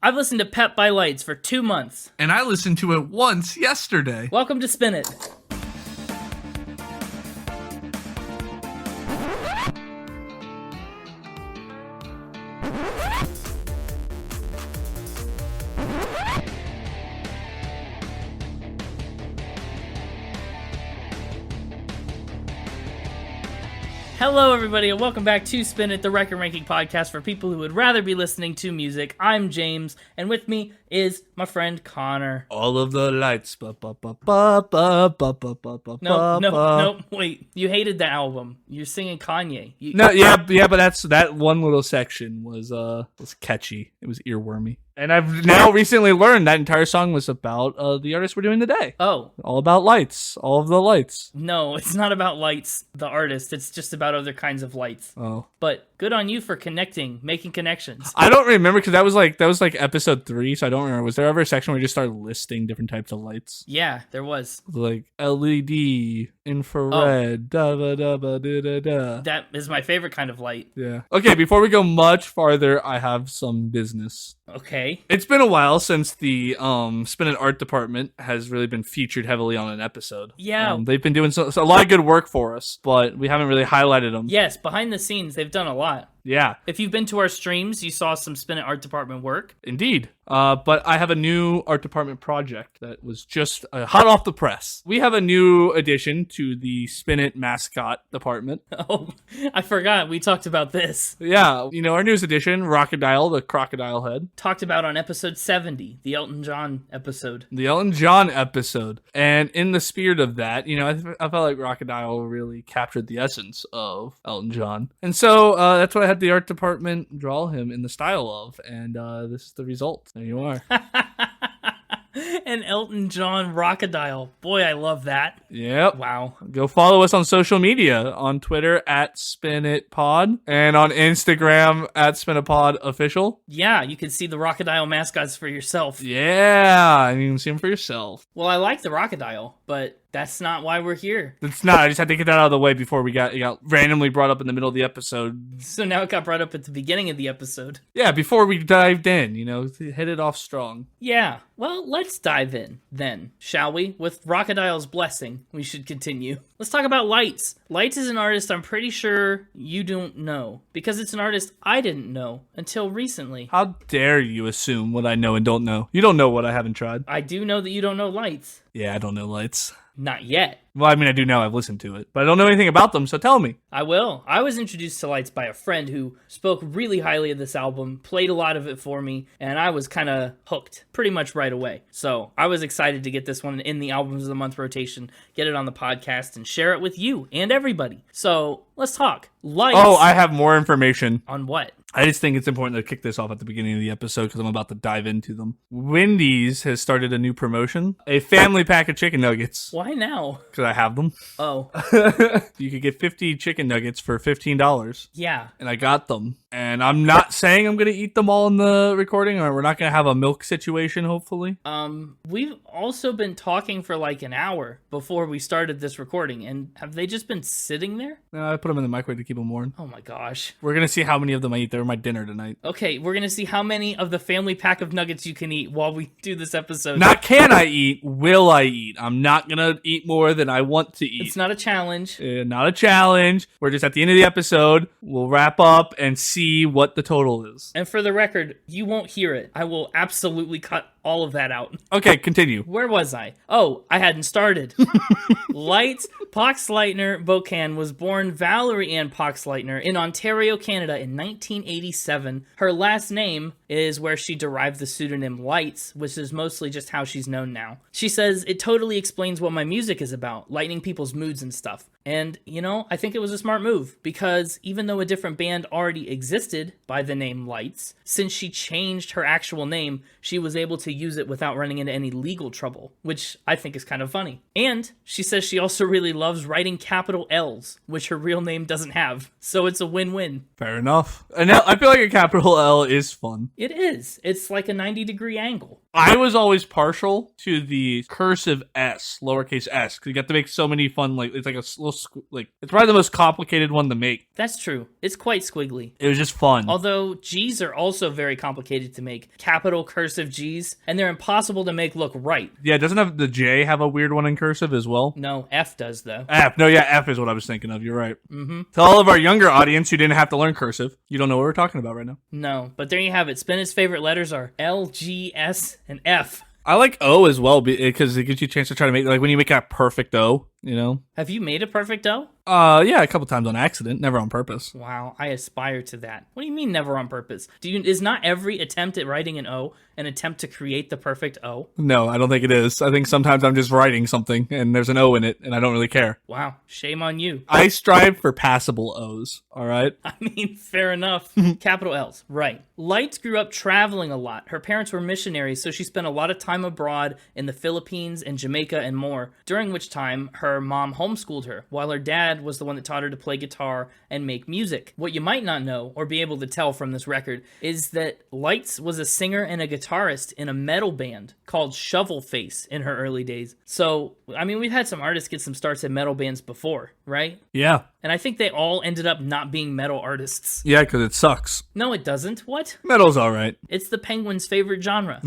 I've listened to PEP by Lights for 2 months. And I listened to it once yesterday. Welcome to Spin It. Hello, everybody, and welcome back to Spin It, the record ranking podcast for people who would rather be listening to music. I'm James, and with me is my friend Connor. All of the lights. No, wait. You hated the album. You're singing Kanye. But that one little section was catchy. It was earwormy. And I've now recently learned that entire song was about the artist we're doing today. Oh. All about lights. All of the lights. No, it's not about lights, the artist. It's just about other kinds of lights. Oh. But good on you for making connections. I don't remember because that was like episode 3, so I don't remember. Was there ever a section where you just started listing different types of lights? Yeah, there was. Like LED, infrared, da-ba-da-ba-da-da-da. That is my favorite kind of light. Yeah. Okay, before we go much farther, I have some business. Okay. It's been a while since the Spin and Art department has really been featured heavily on an episode. Yeah. They've been doing a lot of good work for us, but we haven't really highlighted them. Yes, behind the scenes, they've done a lot. Yeah. If you've been to our streams, you saw some Spin It Art department work. Indeed. But I have a new art department project that was just hot off the press. We have a new addition to the Spin It mascot department. Oh, I forgot. We talked about this. Yeah. You know, our newest addition, Crocodile, the crocodile head. Talked about on episode 70, the Elton John episode. The Elton John episode. And in the spirit of that, you know, I felt like Crocodile really captured the essence of Elton John. And so that's what I had the art department draw him in the style of. And this is the result. There you are. An Elton John Crocodile. Boy, I love that. Yep. Wow. Go follow us on social media. On Twitter at SpinItPod. And on Instagram at SpinItPodOfficial. Yeah, you can see the Crocodile mascots for yourself. Yeah, and you can see them for yourself. Well, I like the Crocodile, but that's not why we're here. It's not. I just had to get that out of the way before it got randomly brought up in the middle of the episode. So now it got brought up at the beginning of the episode. Yeah, before we dived in, you know, hit it off strong. Yeah. Well, let's dive in then, shall we? With Crocodile's blessing, we should continue. Let's talk about Lights. Lights is an artist I'm pretty sure you don't know, because it's an artist I didn't know until recently. How dare you assume what I know and don't know? You don't know what I haven't tried. I do know that you don't know Lights. Yeah, I don't know Lights. Not yet. Well, I mean, I do know. I've listened to it, but I don't know anything about them, so tell me. I will. I was introduced to Lights by a friend who spoke really highly of this album, played a lot of it for me, and I was kind of hooked pretty much right away. So I was excited to get this one in the Albums of the Month rotation, get it on the podcast, and share it with you and everybody. So let's talk. Lights. Oh, I have more information. On what? I just think it's important to kick this off at the beginning of the episode because I'm about to dive into them. Wendy's has started a new promotion, a family pack of chicken nuggets. Why now? Because I have them. Oh. You could get 50 chicken nuggets for $15. Yeah. And I got them. And I'm not saying I'm going to eat them all in the recording, or we're not going to have a milk situation, hopefully. We've also been talking for like an hour before we started this recording, and have they just been sitting there? I put them in the microwave to keep them warm. Oh my gosh. We're going to see how many of them I eat. They're my dinner tonight. Okay, we're going to see how many of the family pack of nuggets you can eat while we do this episode. Not can I eat, will I eat. I'm not going to eat more than I want to eat. It's not a challenge. Not a challenge. We're just at the end of the episode. We'll wrap up and see what the total is. And for the record, you won't hear it. I will absolutely cut all of that out. Okay, continue. Where was I? Oh, I hadn't started. Lights Poxleitner Bocan was born Valerie Ann Poxleitner in Ontario, Canada in 1987. Her last name is where she derived the pseudonym Lights, which is mostly just how she's known now. She says, "It totally explains what my music is about, lightening people's moods and stuff." And, you know, I think it was a smart move, because even though a different band already existed by the name Lights, since she changed her actual name, she was able to use it without running into any legal trouble, which I think is kind of funny. And she says she also really loves writing capital L's, which her real name doesn't have, so it's a win-win. Fair enough. And I feel like a capital L is fun. It is. It's like a 90-degree angle. I was always partial to the cursive S, lowercase s, because you get to make so many fun, like, it's like a little, like, it's probably the most complicated one to make. That's true. It's quite squiggly. It was just fun. Although G's are also very complicated to make. Capital cursive G's, and they're impossible to make look right. Yeah, doesn't have the J have a weird one in cursive as well? No, F does, though. F. No, yeah, F is what I was thinking of. You're right. Mm-hmm. To all of our younger audience who didn't have to learn cursive, you don't know what we're talking about right now. No, but there you have it. Spinach's favorite letters are L, G, S, and F. I like O as well because it gives you a chance to try to make, like, when you make a perfect O, you know? Have you made a perfect O? Yeah, a couple times on accident, never on purpose. Wow, I aspire to that. What do you mean never on purpose? Is not every attempt at writing an O an attempt to create the perfect O? No, I don't think it is. I think sometimes I'm just writing something and there's an O in it and I don't really care. Wow, shame on you. I strive for passable O's, all right? I mean, fair enough. Capital L's, right. Lights grew up traveling a lot. Her parents were missionaries, so she spent a lot of time abroad in the Philippines and Jamaica and more, during which time her mom homeschooled her, while her dad was the one that taught her to play guitar and make music. What you might not know, or be able to tell from this record, is that Lights was a singer and a guitarist in a metal band called Shovel Face in her early days. So, I mean, we've had some artists get some starts in metal bands before, right? Yeah. And I think they all ended up not being metal artists. Yeah, because it sucks. No, it doesn't. What? Metal's all right. It's the Penguin's favorite genre.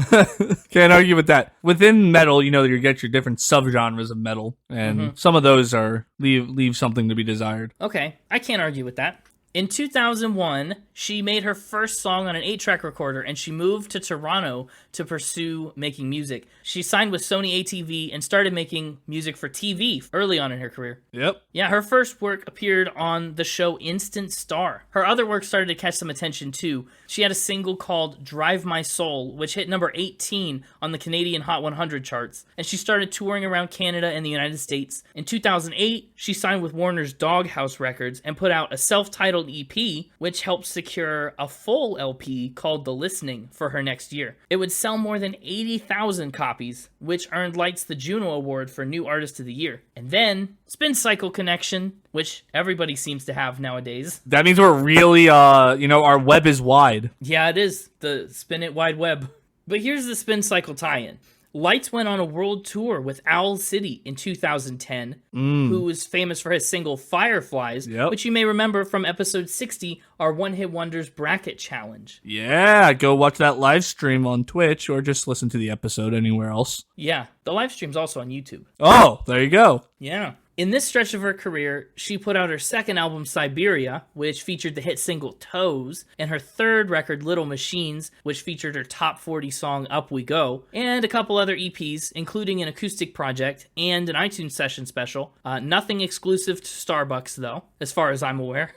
Can't argue with that. Within metal, you know, you get your different subgenres of metal, and some of those are leave something to be desired. Okay, I can't argue with that. In 2001, she made her first song on an 8-track recorder, and she moved to Toronto to pursue making music. She signed with Sony TV and started making music for TV early on in her career. Yep. Yeah, her first work appeared on the show Instant Star. Her other work started to catch some attention too. She had a single called Drive My Soul, which hit number 18 on the Canadian Hot 100 charts, and she started touring around Canada and the United States. In 2008, she signed with Warner's Doghouse Records and put out a self-titled EP, which helped secure a full LP called The Listening for her next year. It would sell more than 80,000 copies, which earned Lights the Juno Award for New Artist of the Year. And then, Spin Cycle Connection, which everybody seems to have nowadays. That means we're really, our web is wide. Yeah, it is. The Spin It Wide Web. But here's the Spin Cycle tie-in. Lights went on a world tour with Owl City in 2010, who was famous for his single Fireflies, which you may remember from episode 60, our One Hit Wonders Bracket Challenge. Yeah, go watch that live stream on Twitch or just listen to the episode anywhere else. Yeah, the live stream's also on YouTube. Oh, there you go. Yeah. In this stretch of her career, she put out her second album, Siberia, which featured the hit single Toes, and her third record, Little Machines, which featured her top 40 song, Up We Go, and a couple other EPs, including an acoustic project and an iTunes session special. Nothing exclusive to Starbucks, though, as far as I'm aware.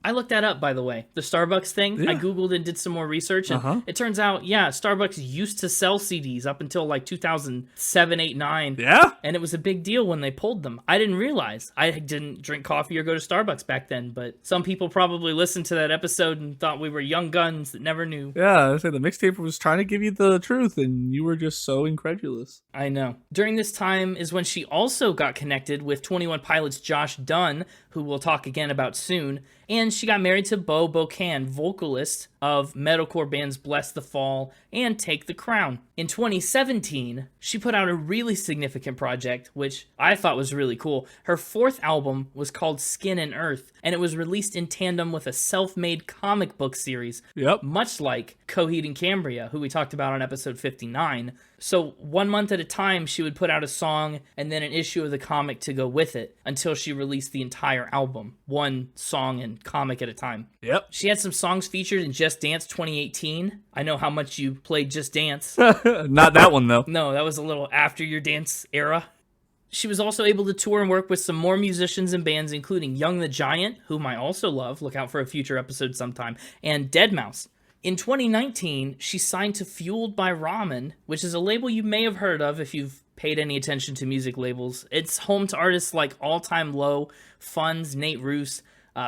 I looked that up, by the way. The Starbucks thing, I Googled and did some more research, and it turns out, Starbucks used to sell CDs up until like 2007, 8, 9. Yeah? And it was a big deal when they pulled them. I didn't realize. I didn't drink coffee or go to Starbucks back then, but some people probably listened to that episode and thought we were young guns that never knew. Yeah, I said the mixtape was trying to give you the truth, and you were just so incredulous. I know. During this time is when she also got connected with 21 Pilots' Josh Dunn, who we'll talk again about soon, and she got married to Bo Bocan, vocalist of metalcore bands Bless the Fall and Take the Crown. In 2017, she put out a really significant project, which I thought was really cool. Her fourth album was called Skin and Earth, and it was released in tandem with a self-made comic book series, much like Coheed and Cambria, who we talked about on episode 59. So 1 month at a time, she would put out a song and then an issue of the comic to go with it until she released the entire album, one song and comic at a time. Yep. She had some songs featured in Just Dance 2018. I know how much you played Just Dance. Not that one, though. No, that was a little after your dance era. She was also able to tour and work with some more musicians and bands, including Young the Giant, whom I also love, look out for a future episode sometime, and Deadmau5. In 2019, she signed to Fueled by Ramen, which is a label you may have heard of if you've paid any attention to music labels. It's home to artists like All Time Low, Funds, Nate Roos,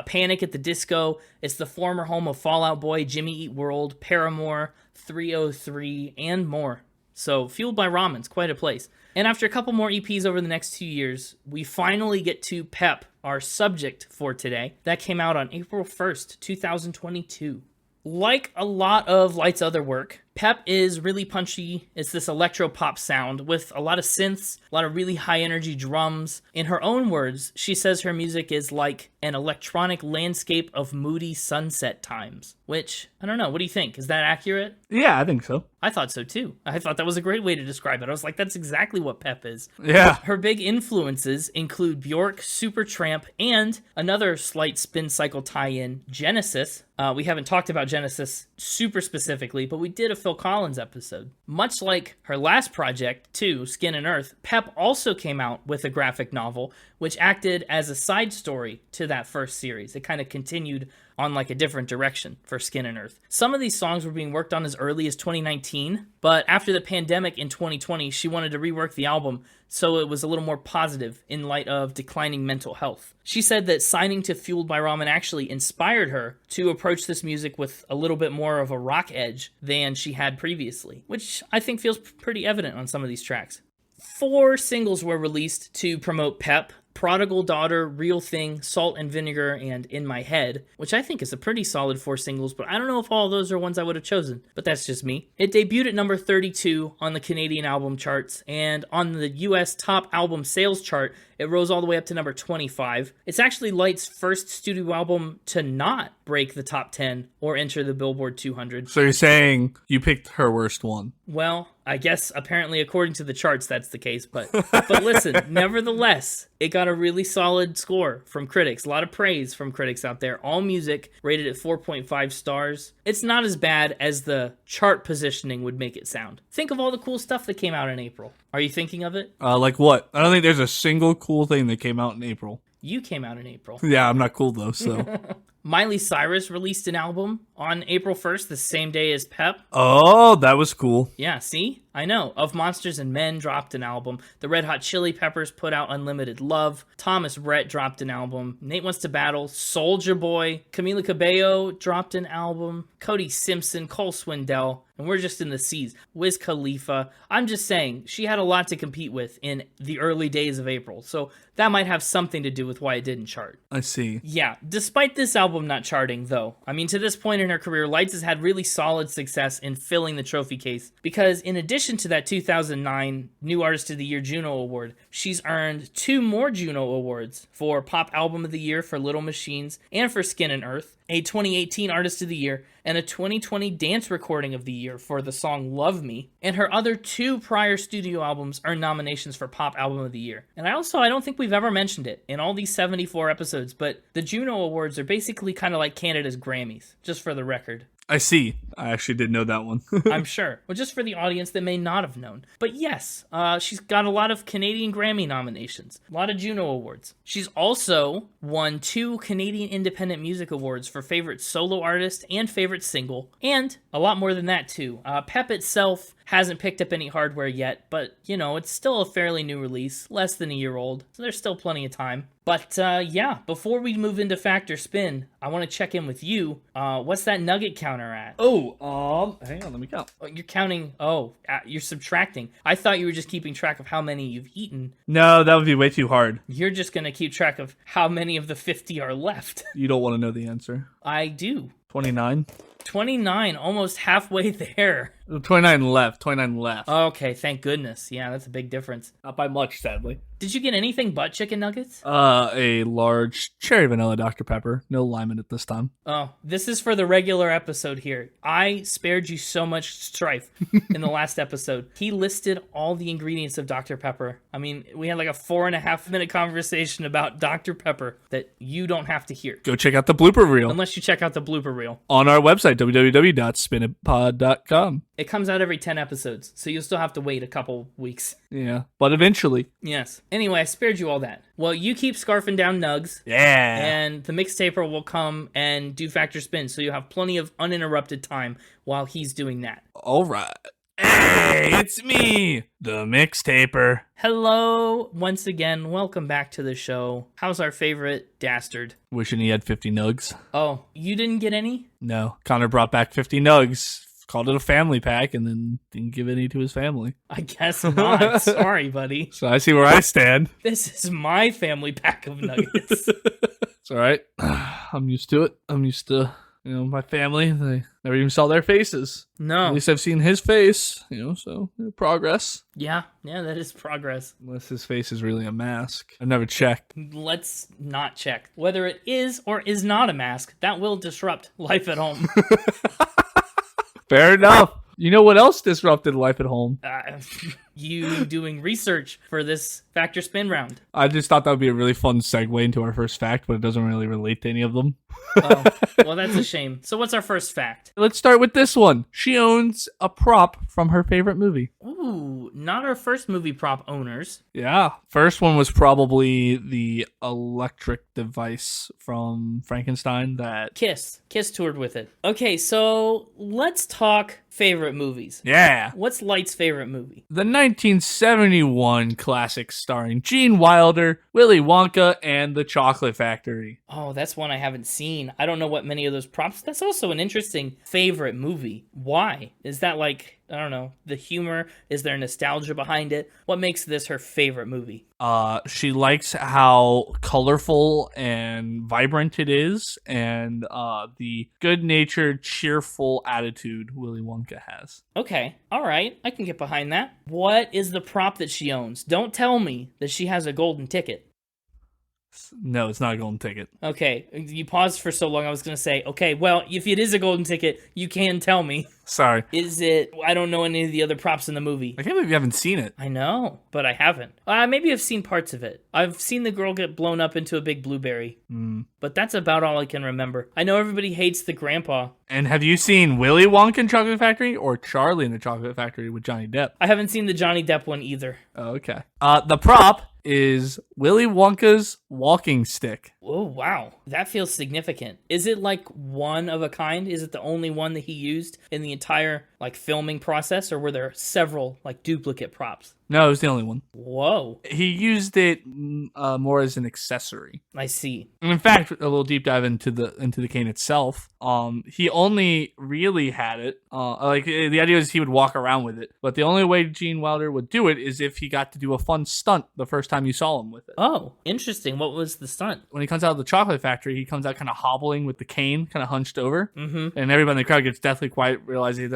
Panic at the Disco. It's the former home of Fall Out Boy, Jimmy Eat World, Paramore, 303, and more. So Fueled by Ramen's quite a place. And after a couple more EPs over the next 2 years, we finally get to PEP, our subject for today. That came out on April 1st, 2022. Like a lot of Light's other work, PEP is really punchy. It's this electro pop sound with a lot of synths, a lot of really high energy drums. In her own words, she says her music is like an electronic landscape of moody sunset times, which, I don't know, what do you think? Is that accurate? Yeah, I think so. I thought so too. I thought that was a great way to describe it. I was like, that's exactly what PEP is. Yeah. Her big influences include Bjork, Supertramp, and another slight spin cycle tie-in, Genesis. We haven't talked about Genesis super specifically, but we did a Phil Collins episode. Much like her last project, too, Skin and Earth, PEP also came out with a graphic novel, which acted as a side story to that first series. It kind of continued on like a different direction for Skin and Earth. Some of these songs were being worked on as early as 2019, but after the pandemic in 2020, she wanted to rework the album so it was a little more positive in light of declining mental health. She said that signing to Fueled by Ramen actually inspired her to approach this music with a little bit more of a rock edge than she had previously, which I think feels pretty evident on some of these tracks. 4 singles were released to promote PEP: Prodigal Daughter, Real Thing, Salt and Vinegar, and In My Head, which I think is a pretty solid 4 singles, but I don't know if all of those are ones I would have chosen, but that's just me. It debuted at number 32 on the Canadian album charts, and on the US top album sales chart, it rose all the way up to number 25. It's actually Light's first studio album to not break the top 10 or enter the Billboard 200. So you're saying you picked her worst one? Well, I guess apparently according to the charts that's the case, but listen, nevertheless, it got a really solid score from critics. A lot of praise from critics out there. All Music rated at 4.5 stars. It's not as bad as the chart positioning would make it sound. Think of all the cool stuff that came out in April. Are you thinking of it? Like what? I don't think there's a single cool thing that came out in April. You came out in April. Yeah, I'm not cool though, so. Miley Cyrus released an album on April 1st, the same day as PEP. Oh, that was cool. Yeah, see? I know. Of Monsters and Men dropped an album. The Red Hot Chili Peppers put out Unlimited Love. Thomas Rhett dropped an album. Nate Wants to Battle. Soulja Boy. Camila Cabello dropped an album. Cody Simpson. Cole Swindell. And we're just in the C's. Wiz Khalifa. I'm just saying, she had a lot to compete with in the early days of April. So that might have something to do with why it didn't chart. I see. Yeah, despite this album not charting, though, I mean, to this point in her career, Lights has had really solid success in filling the trophy case, because in addition to that 2009 New Artist of the Year Juno Award, she's earned 2 more Juno Awards for Pop Album of the Year for Little Machines and for Skin and Earth, a 2018 Artist of the Year, and a 2020 Dance Recording of the Year for the song Love Me, and her other 2 prior studio albums earned nominations for Pop Album of the Year. And I don't think we've ever mentioned it in all these 74 episodes, but the Juno Awards are basically kind of like Canada's Grammys, just for the record. I see. I actually didn't know that one. I'm sure. Well, just for the audience that may not have known. But yes, she's got a lot of Canadian Grammy nominations, a lot of Juno Awards. She's also won 2 Canadian Independent Music Awards for Favorite Solo Artist and Favorite Single, and a lot more than that too. PEP itself hasn't picked up any hardware yet, but, you know, it's still a fairly new release, less than a year old, so there's still plenty of time. But, yeah, before we move into Fact or Spin, I want to check in with you. What's that nugget counter at? Oh, hang on, let me count. Oh, you're counting, you're subtracting. I thought you were just keeping track of how many you've eaten. No, that would be way too hard. You're just going to keep track of how many of the 50 are left. You don't want to know the answer. I do. 29? 29, almost halfway there. 29 left. Okay, thank goodness. Yeah, that's a big difference. Not by much, sadly. Did you get anything but chicken nuggets? A large cherry vanilla Dr. Pepper. No lime in it this time. Oh, this is for the regular episode here. I spared you so much strife in the last episode. He listed all the ingredients of Dr. Pepper. I mean, we had like a 4.5 minute conversation about Dr. Pepper that you don't have to hear. Go check out the blooper reel. Unless you check out the blooper reel. On our website, www.spinitpod.com. It comes out every 10 episodes, so you'll still have to wait a couple weeks. Yeah, but eventually. Yes. Anyway, I spared you all that. Well, you keep scarfing down nugs. Yeah. And the mixtaper will come and do Factor Spin, so you'll have plenty of uninterrupted time while he's doing that. All right. Hey, it's me, the mixtaper. Hello, once again. Welcome back to the show. How's our favorite dastard? Wishing he had 50 nugs. Oh, you didn't get any? No. Connor brought back 50 nugs. Called it a family pack and then didn't give any to his family. I guess not. Sorry, buddy. So I see where I stand. This is my family pack of nuggets. It's all right. I'm used to it. I'm used to You know, my family, they never even saw their faces. No. At least I've seen his face, you know, so progress. Yeah, that is progress. Unless his face is really a mask. I've never checked. Let's not check. Whether it is or is not a mask, that will disrupt life at home. Fair enough. You know what else disrupted life at home? You doing research for this Factor Spin round. I just thought that would be a really fun segue into our first fact, but it doesn't really relate to any of them. Oh, well, that's a shame. So what's our first fact? Let's start with this one. She owns a prop from her favorite movie. Ooh, not our first movie prop owners. Yeah. First one was probably the electric device from Frankenstein that... Kiss toured with it. Okay, so let's talk favorite movies. Yeah. What's Light's favorite movie? The 1971 classic starring Gene Wilder, Willy Wonka, and the Chocolate Factory. Oh, that's one I haven't seen. I don't know what many of those props. That's also an interesting favorite movie. Why? Is that like, I don't know, the humor? Is there nostalgia behind it? What makes this her favorite movie? She likes how colorful and vibrant it is, and the good-natured, cheerful attitude Willy Wonka has. Okay, all right, I can get behind that. What is the prop that she owns? Don't tell me that she has a golden ticket. No, it's not a golden ticket. Okay, you paused for so long, I was going to say, okay, well, if it is a golden ticket, you can tell me. Sorry. Is it, I don't know any of the other props in the movie. I can't believe you haven't seen it. I know, but I haven't. Maybe I've seen parts of it. I've seen the girl get blown up into a big blueberry. But that's about all I can remember. I know everybody hates the grandpa. And have you seen Willy Wonka and Chocolate Factory or Charlie and the Chocolate Factory with Johnny Depp? I haven't seen the Johnny Depp one either. Oh, okay. The prop is Willy Wonka's walking stick. Oh, wow. That feels significant. Is it like one of a kind? Is it the only one that he used in the entire like filming process, or were there several like duplicate props? No, it was the only one. Whoa. He used it more as an accessory. I see. And in fact, a little deep dive into the cane itself. He only really had it. Like the idea is he would walk around with it, but the only way Gene Wilder would do it is if he got to do a fun stunt the first time you saw him with it. Oh, interesting. What was the stunt? When he comes out of the Chocolate Factory, he comes out kind of hobbling with the cane, kind of hunched over, Mm-hmm. and everybody in the crowd gets deathly quiet, realizing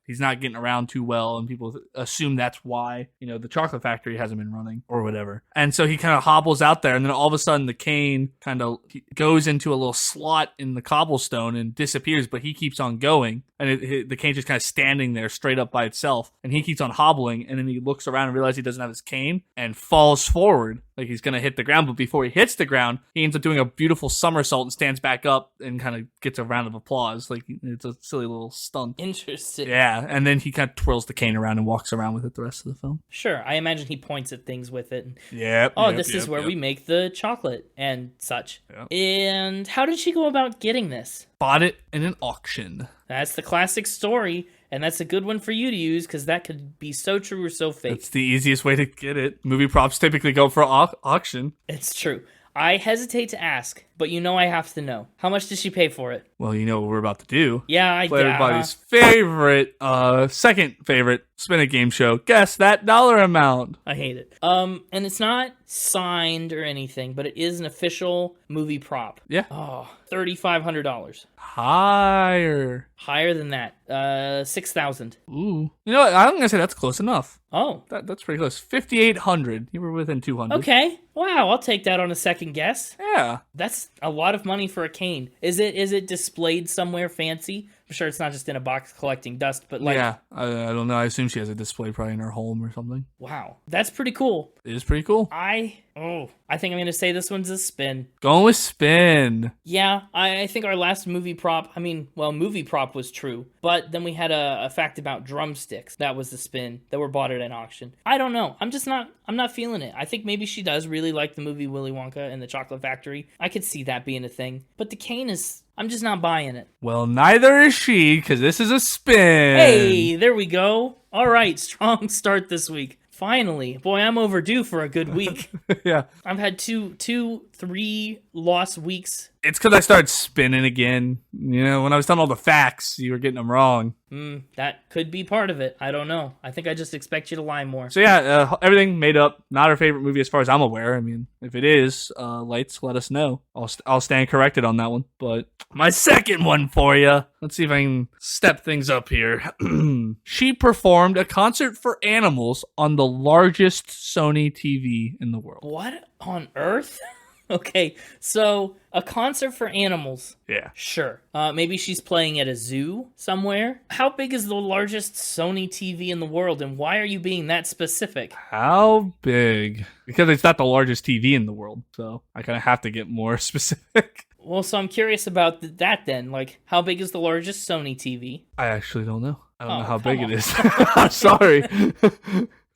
he's not getting around too well, and people assume that's why the Chocolate Factory hasn't been running or whatever. And so he kind of hobbles out there, and then all of a sudden the cane kind of goes into a little slot in the cobblestone and disappears, but he keeps on going, and the cane's just kind of standing there straight up by itself, and he keeps on hobbling, and then he looks around and realizes he doesn't have his cane and falls forward like he's gonna hit the ground. But before he hits the ground, he ends up doing a beautiful somersault and stands back up and kind of gets a round of applause. Like, it's a silly little stunt. Interesting. Yeah, and then he kind of twirls the cane around and walks around with it the rest of the film. Sure, I imagine he points at things with it. Yep. This is where we make the chocolate and such. Yep. And how did she go about getting this? Bought it in an auction. That's the classic story, and that's a good one for you to use because that could be so true or so fake. It's the easiest way to get it. Movie props typically go for auction. It's true. I hesitate to ask, but I have to know. How much did she pay for it? Well, you know what we're about to do. Yeah, I Play everybody's favorite, second favorite spin a game show. Guess that dollar amount. I hate it. And it's not signed or anything, but it is an official movie prop. Yeah. Oh, $3,500. Higher. Higher than that. $6,000. Ooh. You know what? I'm gonna say that's close enough. Oh. That's pretty close. $5,800. You were within 200. Okay. Wow, I'll take that on a second guess. Yeah. That's a lot of money for a cane. Is it displayed somewhere fancy? I'm sure it's not just in a box collecting dust, but like... Yeah, I don't know. I assume she has a display probably in her home or something. Wow, that's pretty cool. It is pretty cool. I think I'm going to say this one's a spin. Going with spin. Yeah, I think our last movie prop, movie prop was true, but then we had a fact about drumsticks. That was the spin that were bought at an auction. I don't know. I'm not feeling it. I think maybe she does really like the movie Willy Wonka and the Chocolate Factory. I could see that being a thing, but the cane is... I'm just not buying it. Well, neither is she, because this is a spin. Hey, there we go. All right, strong start this week. Finally. Boy, I'm overdue for a good week. Yeah. I've had two 3 lost weeks? It's because I started spinning again. When I was telling all the facts, you were getting them wrong. That could be part of it. I don't know. I think I just expect you to lie more. So yeah, everything made up. Not our favorite movie as far as I'm aware. I mean, if it is, Lights, let us know. I'll stand corrected on that one. But my second one for you. Let's see if I can step things up here. She performed a concert for animals on the largest Sony TV in the world. What on earth? Okay, so a concert for animals. Yeah. Sure. Maybe she's playing at a zoo somewhere. How big is the largest Sony TV in the world, and why are you being that specific? How big? Because it's not the largest TV in the world, so I kind of have to get more specific. Well, so I'm curious about that then. Like, how big is the largest Sony TV? I actually don't know. I don't know how big it is. I'm sorry.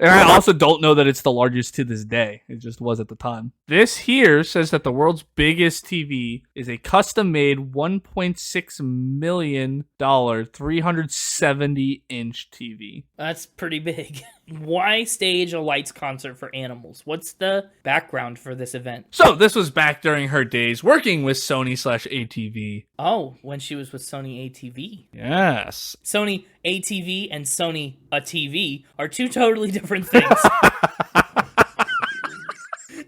And I also don't know that it's the largest to this day. It just was at the time. This here says that the world's biggest TV is a custom-made $1.6 million 370-inch TV. That's pretty big. Why stage a Lights concert for animals? What's the background for this event? So this was back during her days working with Sony/ATV. Oh, when she was with Sony ATV. Yes. Sony ATV and Sony a TV are two totally different things.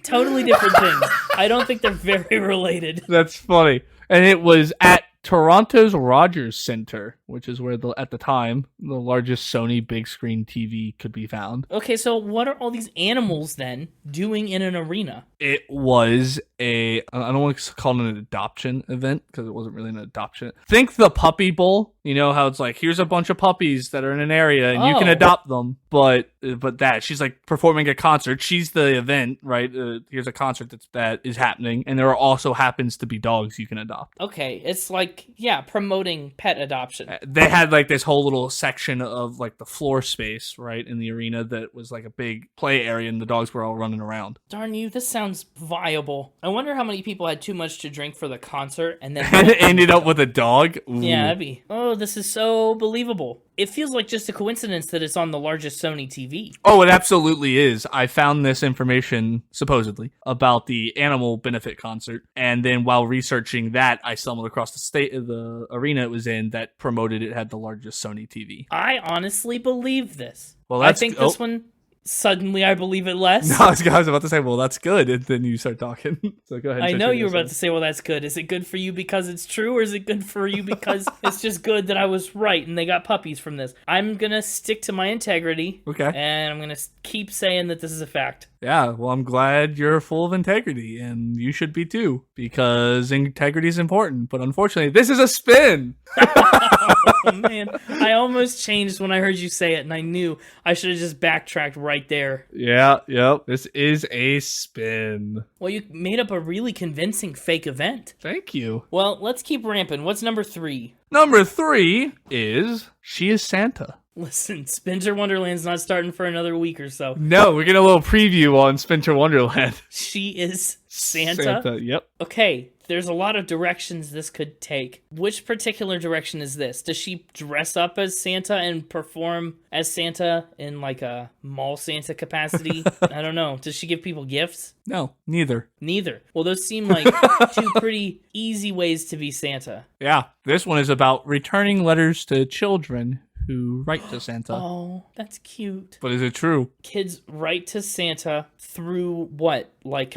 Totally different things. I don't think they're very related. That's funny. And it was at Toronto's Rogers Centre, which is where at the time the largest Sony big screen TV could be found. Okay, so what are all these animals then doing in an arena? It was I don't want to call it an adoption event because it wasn't really an adoption. Think the Puppy Bowl. You know how it's like, here's a bunch of puppies that are in an area and you can adopt them. But that she's like performing a concert. She's the event, right? Here's a concert that is happening, and there also happens to be dogs you can adopt. Okay, it's like, promoting pet adoption. They had like this whole little section of like the floor space, right, in the arena that was like a big play area, and the dogs were all running around. Darn you, this sounds viable. I wonder how many people had too much to drink for the concert and then ended up with a dog. Ooh. Yeah, this is so believable. It feels like just a coincidence that it's on the largest Sony TV. Oh, it absolutely is. I found this information, supposedly, about the animal benefit concert. And then while researching that, I stumbled across the arena it was in that promoted it had the largest Sony TV. I honestly believe this. Well, I think this one... Suddenly, I believe it less. No, I was about to say, well, that's good, and then you start talking. So go ahead. I know you were about to say, well, that's good. Is it good for you because it's true, or is it good for you because it's just good that I was right and they got puppies from this? I'm going to stick to my integrity. Okay. And I'm going to keep saying that this is a fact. Yeah, well, I'm glad you're full of integrity, and you should be too, because integrity is important. But unfortunately, this is a spin. Oh, man. I almost changed when I heard you say it, and I knew I should have just backtracked right there. Yeah, yep. This is a spin. Well, you made up a really convincing fake event. Thank you. Well, let's keep ramping. What's number 3? Number 3 is She is Santa. Listen, Spinter Wonderland's not starting for another week or so. No, we're getting a little preview on Spinter Wonderland. She is Santa? Santa, yep. Okay, there's a lot of directions this could take. Which particular direction is this? Does she dress up as Santa and perform as Santa in like a mall Santa capacity? I don't know. Does she give people gifts? No, neither. Neither. Well, those seem like two pretty easy ways to be Santa. Yeah, this one is about returning letters to children who write to Santa. Oh, that's cute. But is it true? Kids write to Santa through what? Like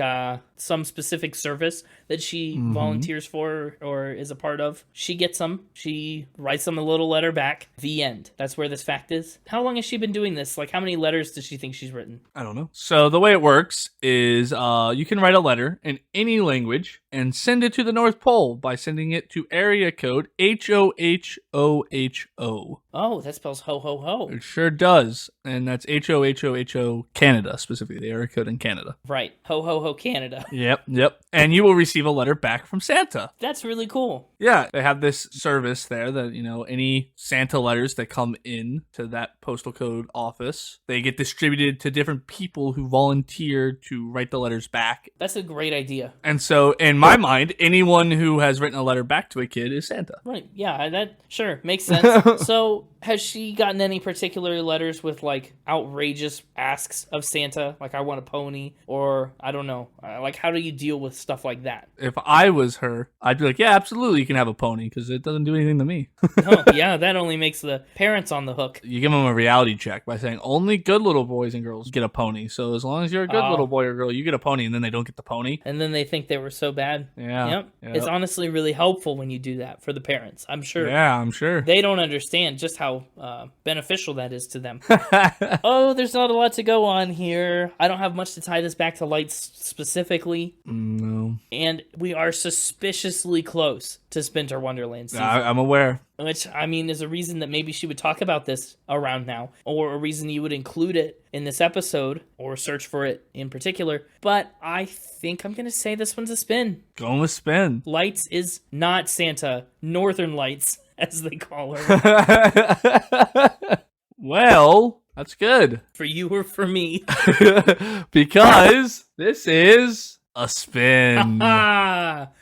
some specific service that she volunteers for or is a part of. She gets them. She writes them a little letter back. The end. That's where this fact is. How long has she been doing this? Like, how many letters does she think she's written? I don't know. So the way it works is you can write a letter in any language and send it to the North Pole by sending it to area code HOHOHO. Oh, that spells ho ho ho. It sure does. And that's HOHOHO Canada, specifically the area code in Canada. Right. Ho ho ho Canada. Yep. And you will receive a letter back from Santa. That's really cool. Yeah, they have this service there that, any Santa letters that come in to that postal code office, they get distributed to different people who volunteer to write the letters back. That's a great idea. And so, in my mind, anyone who has written a letter back to a kid is Santa. Right. Yeah, that sure makes sense. So, has she gotten any particular letters with like outrageous asks of Santa, like I want a pony, or I don't know, like how do you deal with stuff like that? If I was her, I'd be like, yeah, absolutely, you can have a pony because it doesn't do anything to me. Oh, yeah, that only makes the parents on the hook. You give them a reality check by saying only good little boys and girls get a pony. So as long as you're a good little boy or girl, you get a pony, and then they don't get the pony. And then they think they were so bad. Yeah. Yep. It's honestly really helpful when you do that for the parents. I'm sure. Yeah, I'm sure. They don't understand just how beneficial that is to them. Oh, there's not a lot to go on here. I don't have much to tie this back to lights specifically. No. And we are suspiciously close to Spinter Wonderland season. I'm aware. Which, I mean, is a reason that maybe she would talk about this around now, or a reason you would include it in this episode, or search for it in particular. But I think I'm going to say this one's a spin. Going with spin. Lights is not Santa. Northern Lights, as they call her. Well, that's good. For you or for me. Because this is a spin.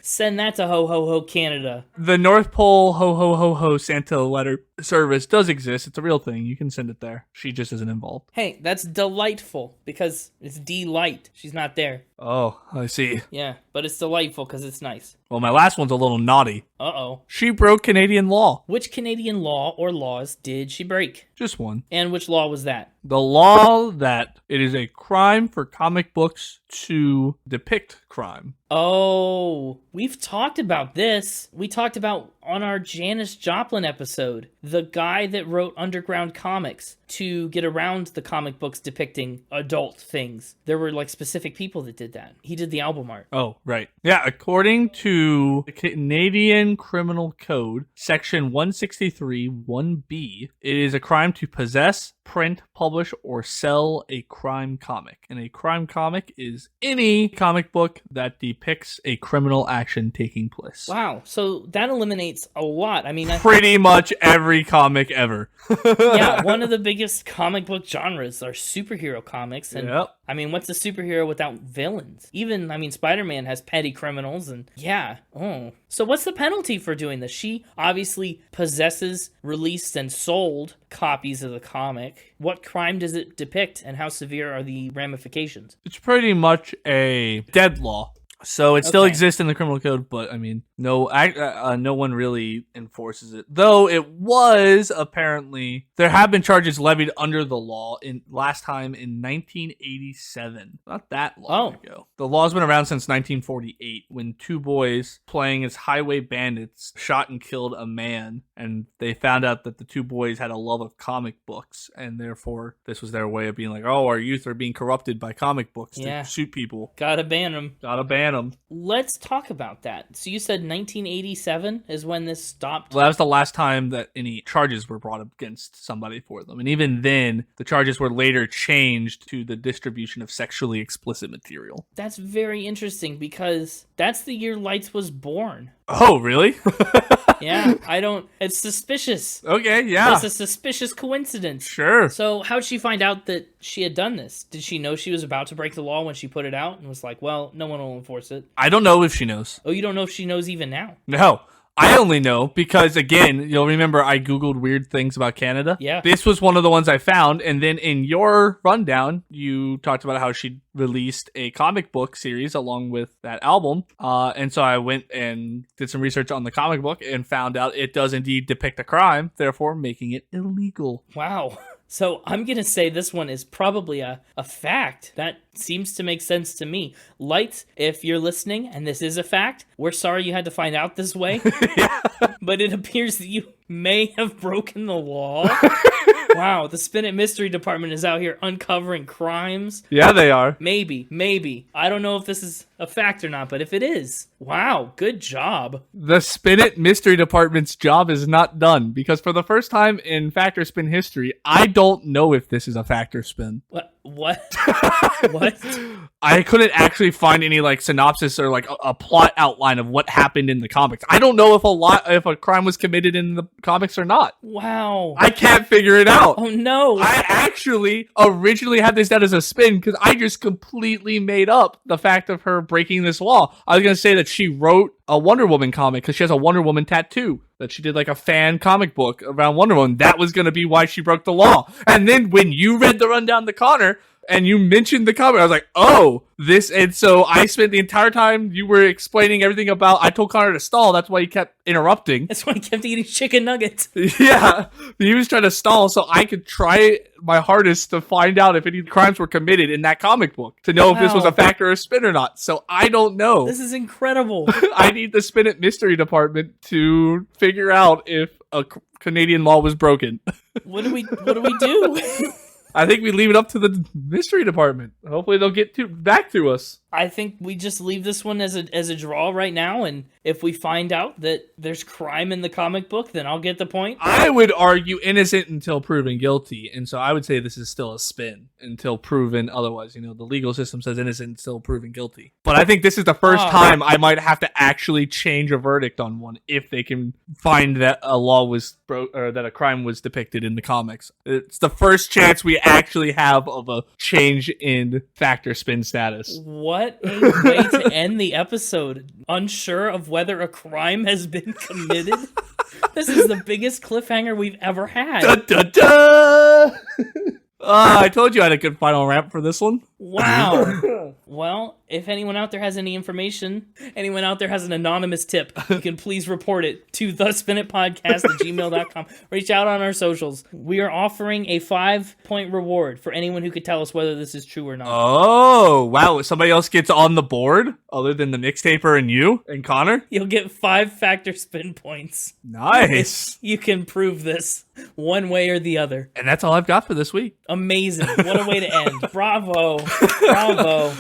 Send that to Ho Ho Ho Canada. The North Pole Ho Ho Ho Ho Santa letter service does exist. It's a real thing. You can send it there. She just isn't involved. Hey, that's delightful because it's delight. She's not there. Oh, I see. Yeah, but it's delightful because it's nice. Well, my last one's a little naughty. Uh-oh. She broke Canadian law. Which Canadian law or laws did she break? Just one. And which law was that? The law that it is a crime for comic books to depict crime. Oh, we've talked about this. We talked about on our Janis Joplin episode, the guy that wrote underground comics to get around the comic books depicting adult things. There were like specific people that did that. He did the album art. Oh, right. Yeah, according to the Canadian Criminal Code, Section 163 1B, it is a crime to possess, print, publish, or sell a crime comic. And a crime comic is any comic book that depicts a criminal action taking place. Wow, so that eliminates a lot. I mean, pretty much every comic ever. Yeah, one of the biggest comic book genres are superhero comics. And yep. I mean, what's a superhero without villains? Even, I mean, Spider-Man has petty criminals and yeah. Oh. So what's the penalty for doing this? She obviously possesses, released, and sold copies of the comic. What crime does it depict and how severe are the ramifications? It's pretty much a dead law. So it still exists in the criminal code, but I mean, no one really enforces it. Though it was apparently there have been charges levied under the law last time in 1987. Not that long ago. The law's been around since 1948 when two boys playing as highway bandits shot and killed a man, and they found out that the two boys had a love of comic books, and therefore this was their way of being like, oh, our youth are being corrupted by comic books to shoot people. Gotta ban them. Gotta ban them. Let's talk about that. So you said 1987 is when this stopped? Well, that was the last time that any charges were brought against somebody for them. And even then, the charges were later changed to the distribution of sexually explicit material. That's very interesting because that's the year Lights was born. Oh, really? Yeah, it's suspicious. Okay, yeah. It's a suspicious coincidence. Sure. So how'd she find out that she had done this? Did she know she was about to break the law when she put it out and was like, well, no one will enforce it? I don't know if she knows. Oh, you don't know if she knows even now? No. I only know because, again, you'll remember I Googled weird things about Canada. Yeah. This was one of the ones I found. And then in your rundown, you talked about how she released a comic book series along with that album. And so I went and did some research on the comic book and found out it does indeed depict a crime, therefore making it illegal. Wow. So I'm going to say this one is probably a fact. That seems to make sense to me. Lights, if you're listening and this is a fact, we're sorry you had to find out this way. Yeah. But it appears that you may have broken the law. Wow, the Spin It Mystery Department is out here uncovering crimes. Yeah, they are. Maybe. I don't know if this is a fact or not, but if it is, wow, good job. The Spin It Mystery Department's job is not done because for the first time in Fact or Spin history, I don't know if this is a fact or spin. What? What? I couldn't actually find any like synopsis or like a plot outline of what happened in the comics. I don't know if a crime was committed in the comics or not. Wow. I can't figure it out. Oh no. I actually originally had this down as a spin because I just completely made up the fact of her breaking this law. I was going to say that she wrote a Wonder Woman comic because she has a Wonder Woman tattoo, that she did like a fan comic book around Wonder Woman. That was going to be why she broke the law. And then when you read the rundown to Connor and you mentioned the comic, I was like, oh, this. And so I spent the entire time you were explaining everything about, I told Connor to stall. That's why he kept interrupting. That's why he kept eating chicken nuggets. Yeah, he was trying to stall so I could try my hardest to find out if any crimes were committed in that comic book, to know if this was a fact or a spin or not. So I don't know. This is incredible. I need the Spin It Mystery Department to figure out if a Canadian law was broken. What do we do? I think we leave it up to the mystery department. Hopefully they'll get back to us. I think we just leave this one as a draw right now, and if we find out that there's crime in the comic book, then I'll get the point. I would argue innocent until proven guilty, and so I would say this is still a spin until proven otherwise. You know, the legal system says innocent until proven guilty. But I think this is the first time I might have to actually change a verdict on one if they can find that a law was or that a crime was depicted in the comics. It's the first chance we actually have of a change in factor spin status. What a way to end the episode. Unsure of whether a crime has been committed? This is the biggest cliffhanger we've ever had. Da, da, da! I told you I had a good final rap for this one. Wow. Well, if anyone out there has any information, anyone out there has an anonymous tip, you can please report it to thespinitpodcast@gmail.com. Reach out on our socials. We are offering a 5-point reward for anyone who could tell us whether this is true or not. Oh, wow. Somebody else gets on the board other than the mixtaper and you and Connor? You'll get 5 factor spin points. Nice. You can prove this one way or the other. And that's all I've got for this week. Amazing. What a way to end. Bravo. Bravo.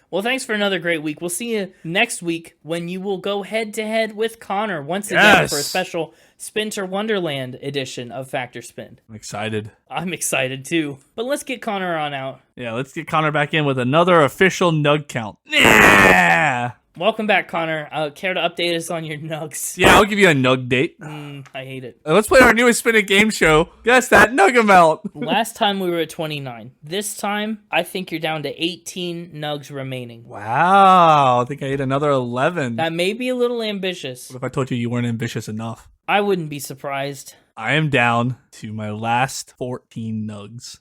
Well, thanks for another great week. We'll see you next week when you will go head-to-head with Connor once again for a special Spinter Wonderland edition of Factor Spin. I'm excited. I'm excited too. But let's get Connor on out. Yeah, let's get Connor back in with another official nug count. Yeah! Welcome back, Connor. Care to update us on your nugs? Yeah, I'll give you a nug date. I hate it. Let's play our newest Spin It game show. Guess that nug amount. Last time we were at 29. This time, I think you're down to 18 nugs remaining. Wow, I think I ate another 11. That may be a little ambitious. What if I told you weren't ambitious enough? I wouldn't be surprised. I am down to my last 14 nugs.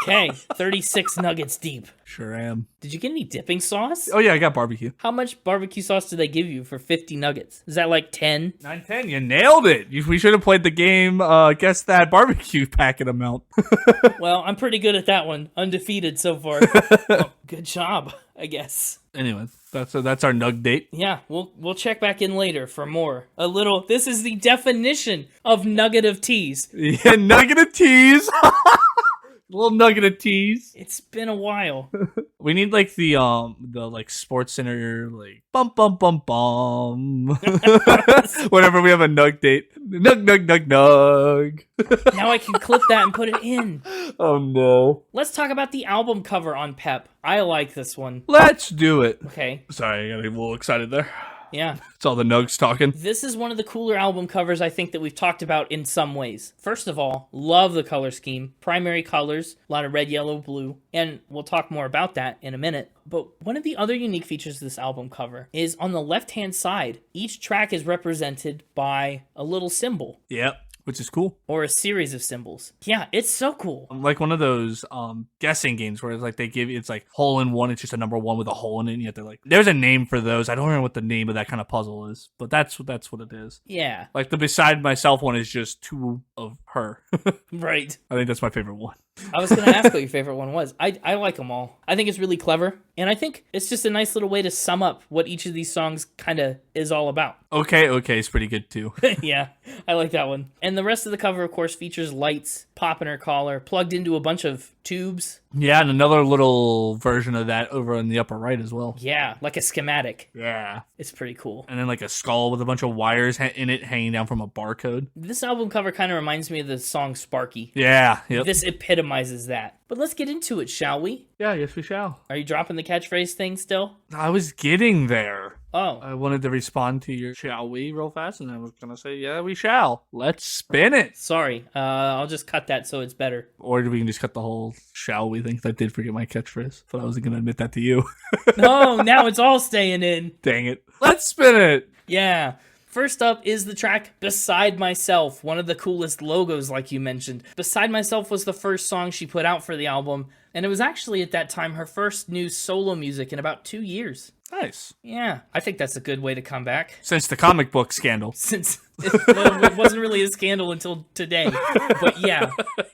Okay, 36 nuggets deep. Sure am. Did you get any dipping sauce? Oh yeah, I got barbecue. How much barbecue sauce did they give you for 50 nuggets? Is that like 10? 9-10, you nailed it. We should have played the game, guess that barbecue packet amount. Well, I'm pretty good at that one. Undefeated so far. Well, good job, I guess. Anyway, that's our nug date. Yeah, we'll check back in later for more. This is the definition of nugget of tease. Yeah, nugget of tease. A little nugget of tease. It's been a while. We need like the like Sports Center like bum bum bum bum. Whenever we have a nug date. Nug nug nug nug. Now I can clip that and put it in. Oh no. Let's talk about the album cover on PEP. I like this one. Let's do it. Okay. Sorry, I got a little excited there. Yeah. It's all the nugs talking. This is one of the cooler album covers I think that we've talked about in some ways. First of all, love the color scheme. Primary colors, a lot of red, yellow, blue, and we'll talk more about that in a minute. But one of the other unique features of this album cover is on the left-hand side, each track is represented by a little symbol. Yep. Which is cool. Or a series of symbols. Yeah, it's so cool. Like one of those guessing games where it's like they give you, it's like hole in one, it's just a number one with a hole in it, and you have to like, there's a name for those. I don't remember what the name of that kind of puzzle is, but that's what it is. Yeah. Like the beside myself one is just two of her. Right. I think that's my favorite one. I was going to ask what your favorite one was. I like them all. I think it's really clever, and I think it's just a nice little way to sum up what each of these songs kind of is all about. Okay, it's pretty good too. Yeah, I like that one. And the rest of the cover, of course, features lights, pop in her collar, plugged into a bunch of tubes. Yeah, and another little version of that over on the upper right as well. Yeah, like a schematic. Yeah. It's pretty cool. And then like a skull with a bunch of wires in it hanging down from a barcode. This album cover kind of reminds me the song Sparky. Yeah, yep. This epitomizes that. But let's get into it, shall we? Yeah, yes we shall. Are you dropping the catchphrase thing still? I was getting there. Oh. I wanted to respond to your shall we real fast, and I was going to say, yeah, we shall. Let's spin it. Sorry. I'll just cut that so it's better. Or we can just cut the whole shall we thing, because I did forget my catchphrase, but I wasn't going to admit that to you. No, now it's all staying in. Dang it. Let's spin it. Yeah. First up is the track Beside Myself, one of the coolest logos like you mentioned. Beside Myself was the first song she put out for the album, and it was actually at that time her first new solo music in about 2 years. Nice. Yeah, I think that's a good way to come back. Since the comic book scandal. Since it wasn't really a scandal until today. But yeah,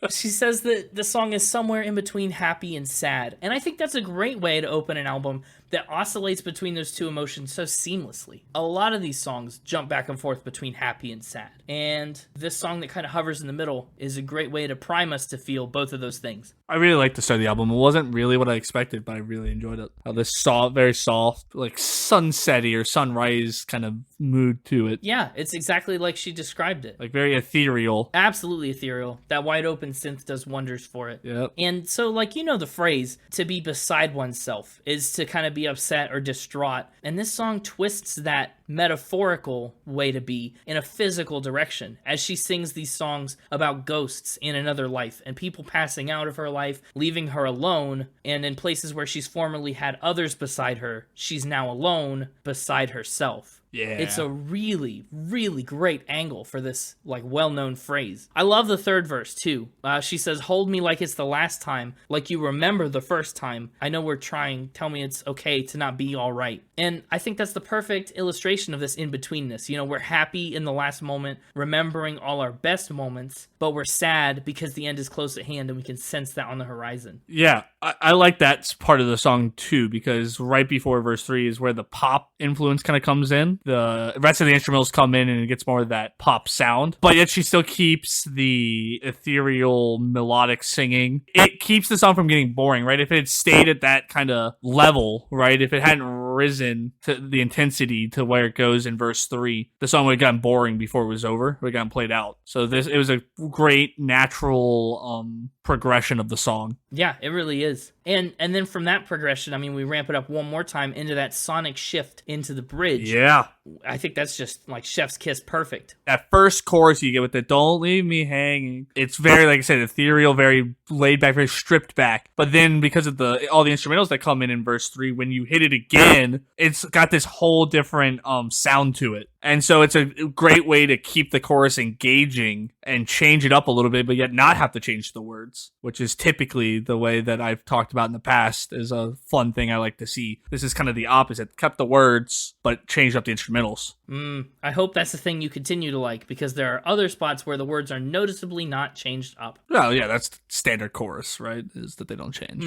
she says that the song is somewhere in between happy and sad. And I think that's a great way to open an album that oscillates between those two emotions so seamlessly. A lot of these songs jump back and forth between happy and sad. And this song that kind of hovers in the middle is a great way to prime us to feel both of those things. I really liked the start of the album. It wasn't really what I expected, but I really enjoyed it. How this very soft, like sunsetty or sunrise kind of mood to it. Yeah, it's exactly like she described it. Like very ethereal. Absolutely ethereal. That wide open synth does wonders for it. Yep. And so, like, you know the phrase, to be beside oneself is to kind of be upset or distraught. And this song twists that metaphorical way to be in a physical direction as she sings these songs about ghosts in another life and people passing out of her life, leaving her alone, and in places where she's formerly had others beside her, she's now alone beside herself. Yeah. It's a really, really great angle for this, like, well-known phrase. I love the third verse, too. She says, hold me like it's the last time, like you remember the first time. I know we're trying, tell me it's okay to not be all right. And I think that's the perfect illustration of this in-betweenness. You know, we're happy in the last moment, remembering all our best moments, but we're sad because the end is close at hand and we can sense that on the horizon. Yeah, I like that part of the song, too, because right before verse 3 is where the pop influence kind of comes in. The rest of the instrumentals come in and it gets more of that pop sound, but yet she still keeps the ethereal melodic singing. It keeps the song from getting boring, right? If it had stayed at that kind of level, right? If it hadn't risen to the intensity to where it goes in verse 3, the song would have gotten boring before it was over. It would have gotten played out. So it was a great natural progression of the song. Yeah, it really is. And then from that progression, I mean, we ramp it up one more time into that sonic shift into the bridge. Yeah. I think that's just like chef's kiss perfect. That first chorus you get with the "Don't leave me hanging," it's very, like I said, ethereal, very laid back, very stripped back. But then because of all the instrumentals that come in verse 3, when you hit it again, it's got this whole different sound to it. And so it's a great way to keep the chorus engaging and change it up a little bit, but yet not have to change the words, which is typically the way that I've talked about in the past is a fun thing I like to see. This is kind of the opposite. Kept the words, but changed up the instrumentals. I hope that's the thing you continue to like, because there are other spots where the words are noticeably not changed up. Well, yeah, that's standard chorus, right? Is that they don't change.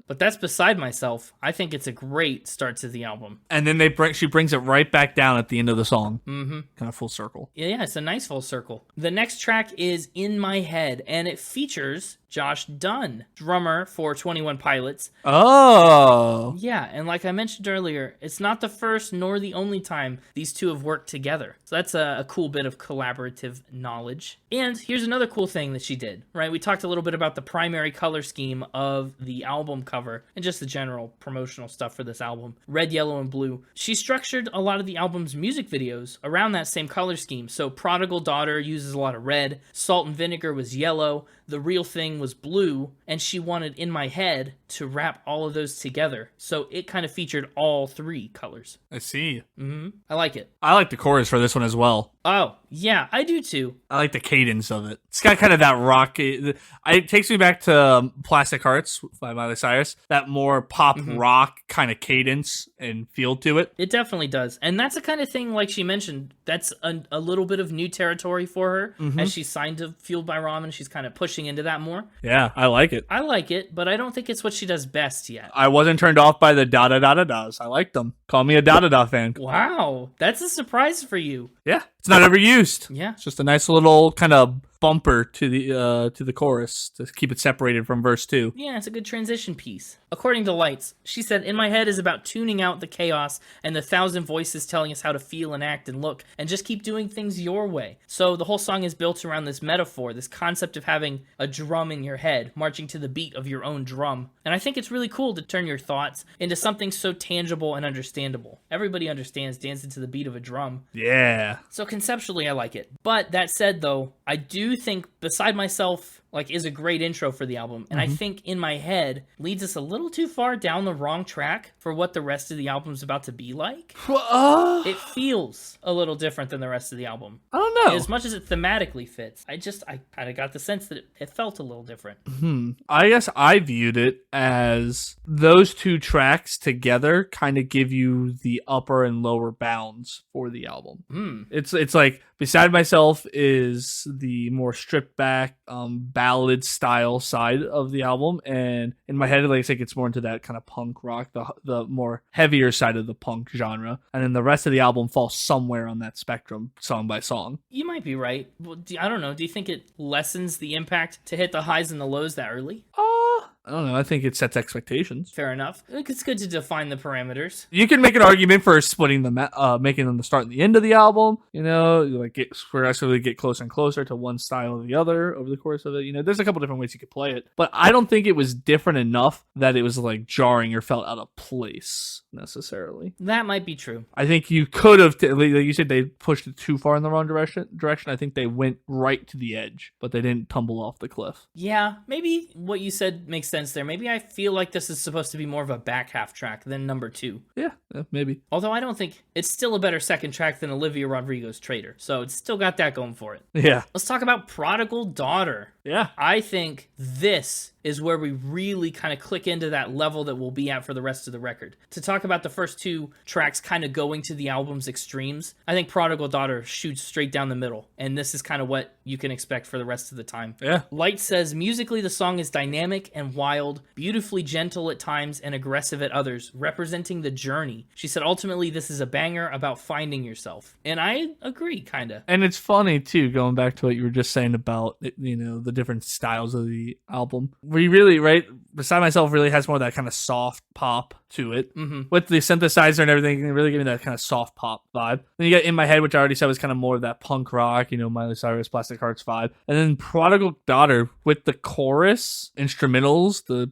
But that's Beside Myself. I think it's a great start to the album. And then she brings it right back down at the end of the song. Kind of full circle. Yeah, it's a nice full circle. The next track is In My Head, and it features Josh Dunn, drummer for 21 Pilots. Oh. Yeah, and like I mentioned earlier, it's not the first nor the only time these two have worked together. So that's a cool bit of collaborative knowledge. And here's another cool thing that she did, right? We talked a little bit about the primary color scheme of the album cover and just the general promotional stuff for this album. Red, yellow, and blue. She structured a lot of the album's music videos around that same color scheme. So Prodigal Daughter uses a lot of red, Salt and Vinegar was yellow, The Real Thing was blue, and she wanted In My Head to wrap all of those together. So it kind of featured all three colors. I see. I like it. I like the chorus for this one as well. Oh, yeah, I do too. I like the cadence of it. It's got kind of that rock. It takes me back to Plastic Hearts by Miley Cyrus. That more pop rock kind of cadence and feel to it. It definitely does. And that's the kind of thing, like she mentioned, that's a little bit of new territory for her. As she's signed to Fueled by Ramen, she's kind of pushing into that more. Yeah, I like it. I like it, but I don't think it's what she does best yet. I wasn't turned off by the da-da-da-da-das. I like them. Call me a da-da-da fan. Wow, that's a surprise for you. Yeah, it's not overused. Yeah. It's just a nice little kind of bumper to the chorus to keep it separated from verse 2. Yeah, it's a good transition piece. According to Lights, she said, "In my head is about tuning out the chaos and the thousand voices telling us how to feel and act and look, and just keep doing things your way." So the whole song is built around this metaphor, this concept of having a drum in your head, marching to the beat of your own drum. And I think it's really cool to turn your thoughts into something so tangible and understandable. Everybody understands dancing to the beat of a drum. Yeah. So conceptually, I like it. But that said, though, I do think Beside Myself is a great intro for the album. And I think In My Head leads us a little too far down the wrong track for what the rest of the album's about to be like. It feels a little different than the rest of the album. I don't know. As much as it thematically fits, I kind of got the sense that it felt a little different. I guess I viewed it as those two tracks together kind of give you the upper and lower bounds for the album. It's like Beside Myself is the more stripped back ballad style side of the album, and In My Head, like I think it's more into that kind of punk rock, the more heavier side of the punk genre, and then the rest of the album falls somewhere on that spectrum, song by song. You might be right. Well, I don't know. Do you think it lessens the impact to hit the highs and the lows that early? I don't know. I think it sets expectations. Fair enough. It's good to define the parameters. You can make an argument for splitting them, making them the start and the end of the album. You know, you like progressively get closer and closer to one style or the other over the course of it. You know, there's a couple different ways you could play it, but I don't think it was different enough that it was like jarring or felt out of place necessarily. That might be true. I think you could have, like you said, they pushed it too far in the wrong direction. I think they went right to the edge, but they didn't tumble off the cliff. Yeah, maybe what you said makes sense there. Maybe I feel like this is supposed to be more of a back half track than number 2. Yeah, maybe. Although I don't think it's still a better second track than Olivia Rodrigo's Traitor. So it's still got that going for it. Yeah. Let's talk about Prodigal Daughter. Yeah. I think this is where we really kind of click into that level that we'll be at for the rest of the record. To talk about the first 2 tracks kind of going to the album's extremes, I think Prodigal Daughter shoots straight down the middle, and this is kind of what you can expect for the rest of the time. Yeah. Light says, musically the song is dynamic and wild, beautifully gentle at times and aggressive at others, representing the journey. She said, ultimately, this is a banger about finding yourself. And I agree, kind of. And it's funny, too, going back to what you were just saying about, you know, the different styles of the album. We really, right, Beside Myself really has more of that kind of soft pop to it. With the synthesizer and everything, it really gave me that kind of soft pop vibe. Then you got In My Head, which I already said was kind of more of that punk rock, you know, Miley Cyrus, Plastic Hearts vibe. And then Prodigal Daughter with the chorus, instrumentals, the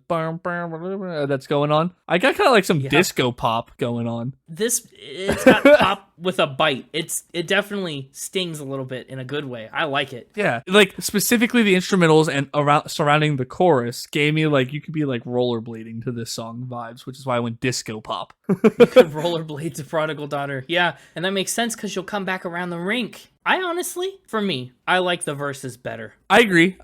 that's going on. I got kind of like some disco pop going on. It's got pop with a bite. It definitely stings a little bit in a good way. I like it. Yeah, like specifically the instrumentals and surrounding the chorus gave me like you could be like rollerblading to this song vibes, which is why I went disco pop. You could rollerblade to Prodigal Daughter. Yeah, and that makes sense because you'll come back around the rink. I honestly, for me, I like the verses better. I agree.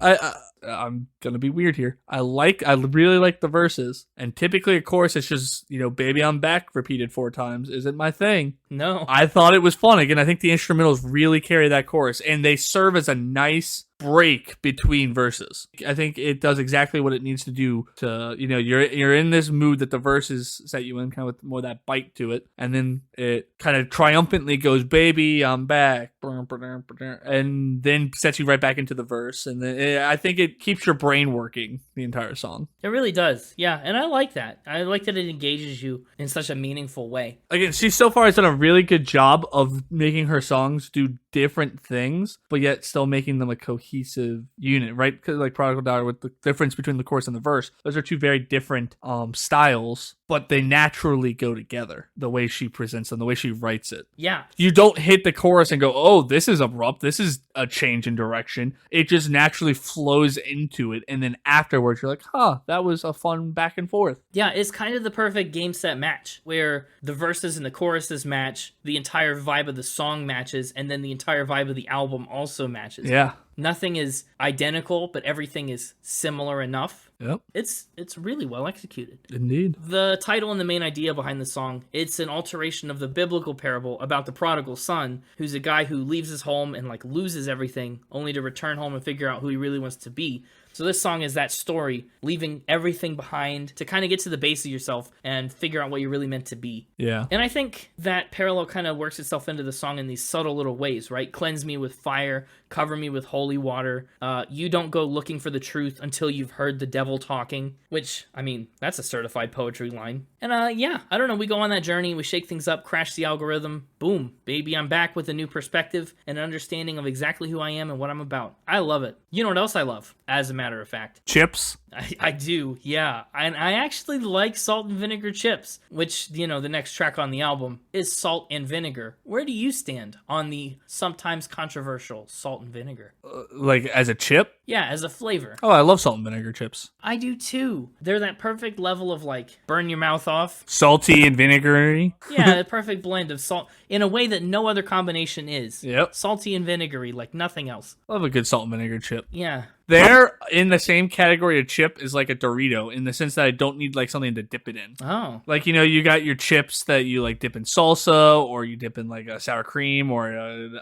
I'm gonna be weird here. I really like the verses, and typically a chorus is just, you know, "Baby I'm Back" repeated 4 times isn't my thing. No, I thought it was fun. Again, I think the instrumentals really carry that chorus, and they serve as a nice break between verses. I think it does exactly what it needs to do to, you know, you're in this mood that the verses set you in, kind of with more of that bite to it, and then it kind of triumphantly goes, "Baby I'm back," and then sets you right back into the verse, and then I think it keeps your brain working the entire song. It really does. Yeah, and I like that. I like that it engages you in such a meaningful way. Again, she so far has done a really good job of making her songs do different things, but yet still making them a cohesive unit, right? Because like Prodigal Daughter, with the difference between the chorus and the verse, those are 2 very different styles, but they naturally go together, the way she presents them, the way she writes it. Yeah. You don't hit the chorus and go, oh, this is abrupt, this is a change in direction. It just naturally flows into it, and then afterwards you're like, huh, that was a fun back and forth. Yeah, it's kind of the perfect game set match, where the verses and the choruses match, the entire vibe of the song matches, and then the entire vibe of the album also matches. Yeah. Nothing is identical, but everything is similar enough. Yep. It's really well executed. Indeed. The title and the main idea behind the song, it's an alteration of the biblical parable about the prodigal son, who's a guy who leaves his home and like loses everything only to return home and figure out who he really wants to be. So this song is that story, leaving everything behind to kind of get to the base of yourself and figure out what you're really meant to be. Yeah. And I think that parallel kind of works itself into the song in these subtle little ways, right? Cleanse me with fire, cover me with holy water. You don't go looking for the truth until you've heard the devil talking, which, I mean, that's a certified poetry line. And yeah, I don't know, we go on that journey, we shake things up, crash the algorithm, boom, baby, I'm back with a new perspective and an understanding of exactly who I am and what I'm about. I love it. You know what else I love, as a matter of fact? Chips. I do, yeah. And I actually like salt and vinegar chips, which, you know, the next track on the album is Salt and Vinegar. Where do you stand on the sometimes controversial salt and vinegar? Like as a chip? Yeah, as a flavor. Oh, I love salt and vinegar chips. I do too. They're that perfect level of like burn your mouth off. Salty and vinegary. Yeah, a perfect blend of salt in a way that no other combination is. Yep. Salty and vinegary like nothing else. Love a good salt and vinegar chip. Yeah. They're in the same category of chip as like a Dorito in the sense that I don't need like something to dip it in. Oh. Like, you know, you got your chips that you like dip in salsa or you dip in like a sour cream or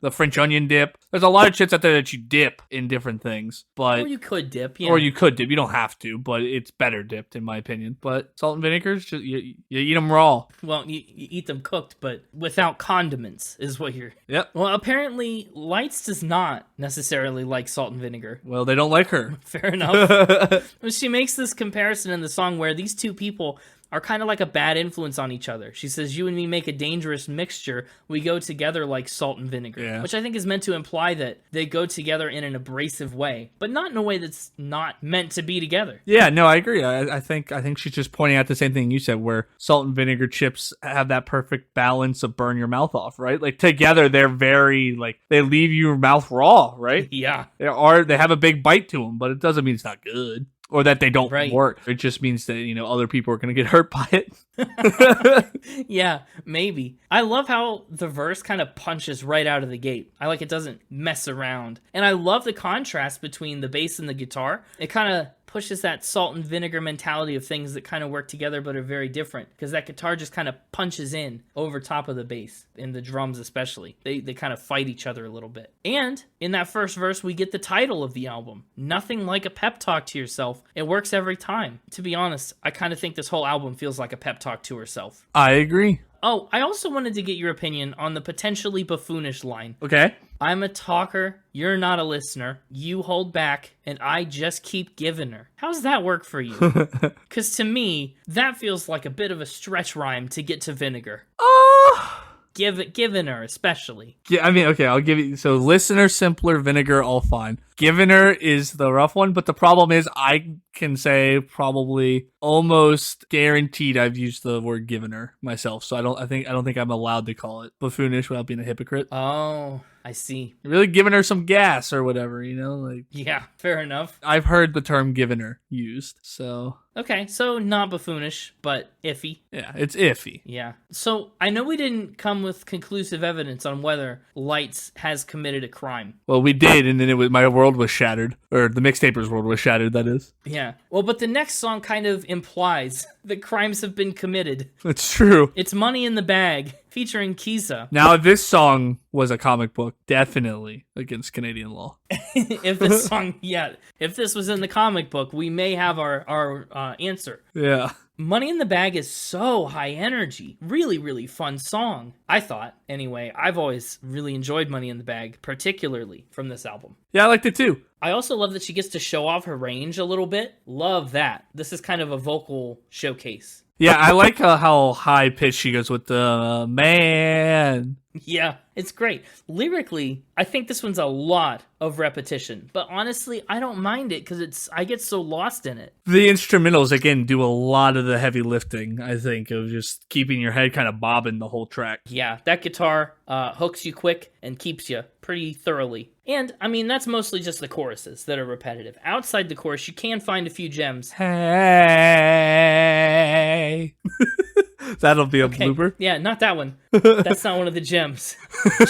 the French onion dip. There's a lot of chips out there that you dip in different things, but Or you could dip, yeah. or you could dip. You don't have to, but it's better dipped in my opinion. But salt and vinegars, just, you eat them raw. Well, you eat them cooked, but without condiments is what you're... Yep. Well, apparently, Lights does not necessarily like salt and vinegar. Well, they don't like her. Fair enough. She makes this comparison in the song where these two people are kind of like a bad influence on each other. She says, you and me make a dangerous mixture. We go together like salt and vinegar. Yeah. Which I think is meant to imply that they go together in an abrasive way, but not in a way that's not meant to be together. Yeah, no, I agree. I think she's just pointing out the same thing you said, where salt and vinegar chips have that perfect balance of burn your mouth off, right? Like together, they're very like they leave your mouth raw, right? Yeah. They have a big bite to them, but it doesn't mean it's not good. Or that they don't Right. work. It just means that, you know, other people are going to get hurt by it. Yeah, maybe. I love how the verse kind of punches right out of the gate. I like it doesn't mess around. And I love the contrast between the bass and the guitar. It kind of pushes that salt and vinegar mentality of things that kind of work together but are very different, because that guitar just kind of punches in over top of the bass, and the drums especially. They kind of fight each other a little bit. And in that first verse, we get the title of the album, Nothing Like a Pep Talk to Yourself. It works every time. To be honest, I kind of think this whole album feels like a pep talk to herself. I agree. Oh, I also wanted to get your opinion on the potentially buffoonish line. Okay. I'm a talker, you're not a listener, you hold back, and I just keep giving her. How's that work for you? Because to me, that feels like a bit of a stretch rhyme to get to vinegar. Oh. Giving her, especially. Yeah, I mean, okay, I'll give you. So, listener, simpler, vinegar, all fine. Giving her is the rough one, but the problem is I can say probably almost guaranteed I've used the word giving her myself. So I don't think I'm allowed to call it buffoonish without being a hypocrite. Oh, I see. Really giving her some gas or whatever, you know? Like, yeah, fair enough. I've heard the term giving her used, so Okay, so not buffoonish, but iffy. yeah, it's iffy. Yeah. So I know we didn't come with conclusive evidence on whether Lights has committed a crime. Well, we did, and then my world was shattered, or the mixtaper's world was shattered. That is. Yeah. Well, but the next song kind of implies that crimes have been committed. It's true. It's Money in the Bag, featuring Kisa. Now, if this song was a comic book, definitely against Canadian law. If this was in the comic book, we may have our answer. Yeah. Money in the Bag is so high energy. Really, really fun song. I thought, anyway. I've always really enjoyed Money in the Bag, particularly from this album. Yeah, I liked it too. I also love that she gets to show off her range a little bit. Love that. This is kind of a vocal showcase. Yeah, I like how high pitched she goes with the man. Yeah, it's great. Lyrically, I think this one's a lot of repetition, but honestly, I don't mind it because I get so lost in it. The instrumentals, again, do a lot of the heavy lifting, I think, of just keeping your head kind of bobbing the whole track. Yeah, that guitar hooks you quick and keeps you pretty thoroughly. And, I mean, that's mostly just the choruses that are repetitive. Outside the chorus, you can find a few gems. Hey. That'll be a blooper. Yeah, not that one. That's not one of the gems.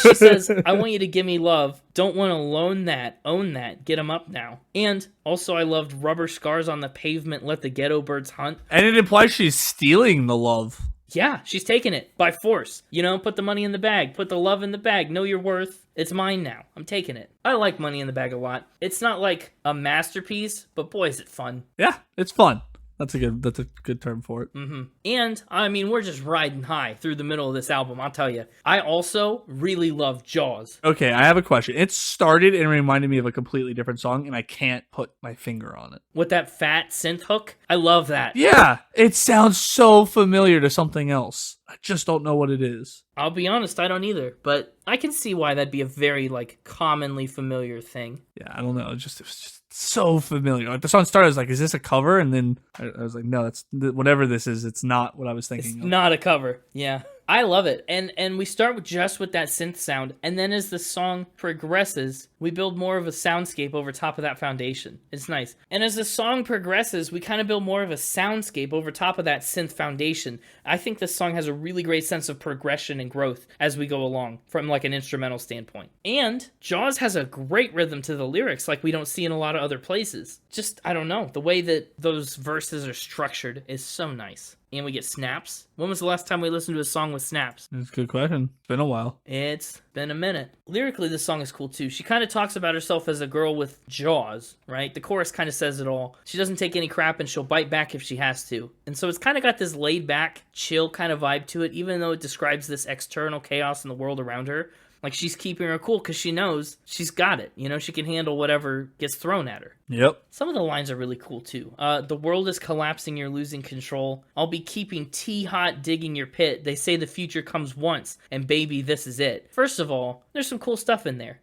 She says, I want you to give me love. Don't want to loan that. Own that. Get 'em up now. And also I loved rubber scars on the pavement. Let the ghetto birds hunt. And it implies she's stealing the love. Yeah, she's taking it by force. You know, put the money in the bag. Put the love in the bag. Know your worth. It's mine now. I'm taking it. I like Money in the Bag a lot. It's not like a masterpiece, but boy, is it fun. Yeah, it's fun. That's a good term for it. Mm-hmm. And, I mean, we're just riding high through the middle of this album, I'll tell you. I also really love Jaws. Okay, I have a question. It started and reminded me of a completely different song, and I can't put my finger on it. With that fat synth hook? I love that. Yeah, it sounds so familiar to something else. I just don't know what it is. I'll be honest, I don't either, but I can see why that'd be a very, like, commonly familiar thing. Yeah, I don't know. It was just so familiar. Like the song started, I was like, "Is this a cover?" And then I was like, "No, that's whatever this is. It's not what I was thinking." It's not a cover. Yeah, I love it. And we start with just with that synth sound, and then as the song progresses, we build more of a soundscape over top of that foundation. It's nice. And as the song progresses, we kind of build more of a soundscape over top of that synth foundation. I think this song has a really great sense of progression and growth as we go along from like an instrumental standpoint. And Jaws has a great rhythm to the lyrics like we don't see in a lot of other places. Just, I don't know, the way that those verses are structured is so nice. And we get snaps. When was the last time we listened to a song with snaps? That's a good question. It's been a while. It's been a minute. Lyrically, this song is cool too. She kind of talks about herself as a girl with jaws, right? The chorus kind of says it all. She doesn't take any crap and she'll bite back if she has to. And so it's kind of got this laid back, chill kind of vibe to it, even though it describes this external chaos in the world around her. Like she's keeping her cool because she knows she's got it. You know, she can handle whatever gets thrown at her. Yep. Some of the lines are really cool too. The world is collapsing, you're losing control. I'll be keeping tea hot, digging your pit. They say the future comes once, and baby, this is it. First of all, there's some cool stuff in there.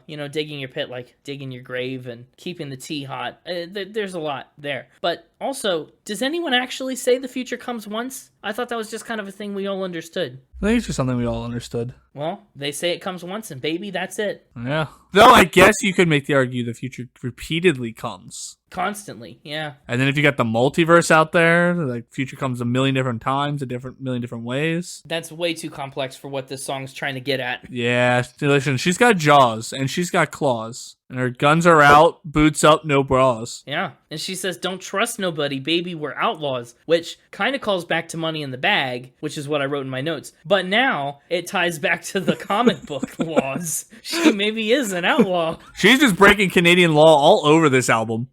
You know, digging your pit, like digging your grave and keeping the tea hot. There's a lot there. But also, does anyone actually say the future comes once? I thought that was just kind of a thing we all understood. I think it's just something we all understood. Well, they say it comes once, and baby, that's it. Yeah. Though I guess you could make the argument the future repeatedly comes. Constantly, yeah. And then if you got the multiverse out there, like future comes a million different times, million different ways. That's way too complex for what this song's trying to get at. Yeah, listen, she's got jaws and she's got claws. And her guns are out, boots up, no bras. Yeah, and she says, don't trust nobody, baby, we're outlaws, which kind of calls back to Money in the Bag, which is what I wrote in my notes. But now it ties back to the comic book laws. She maybe is an outlaw. She's just breaking Canadian law all over this album.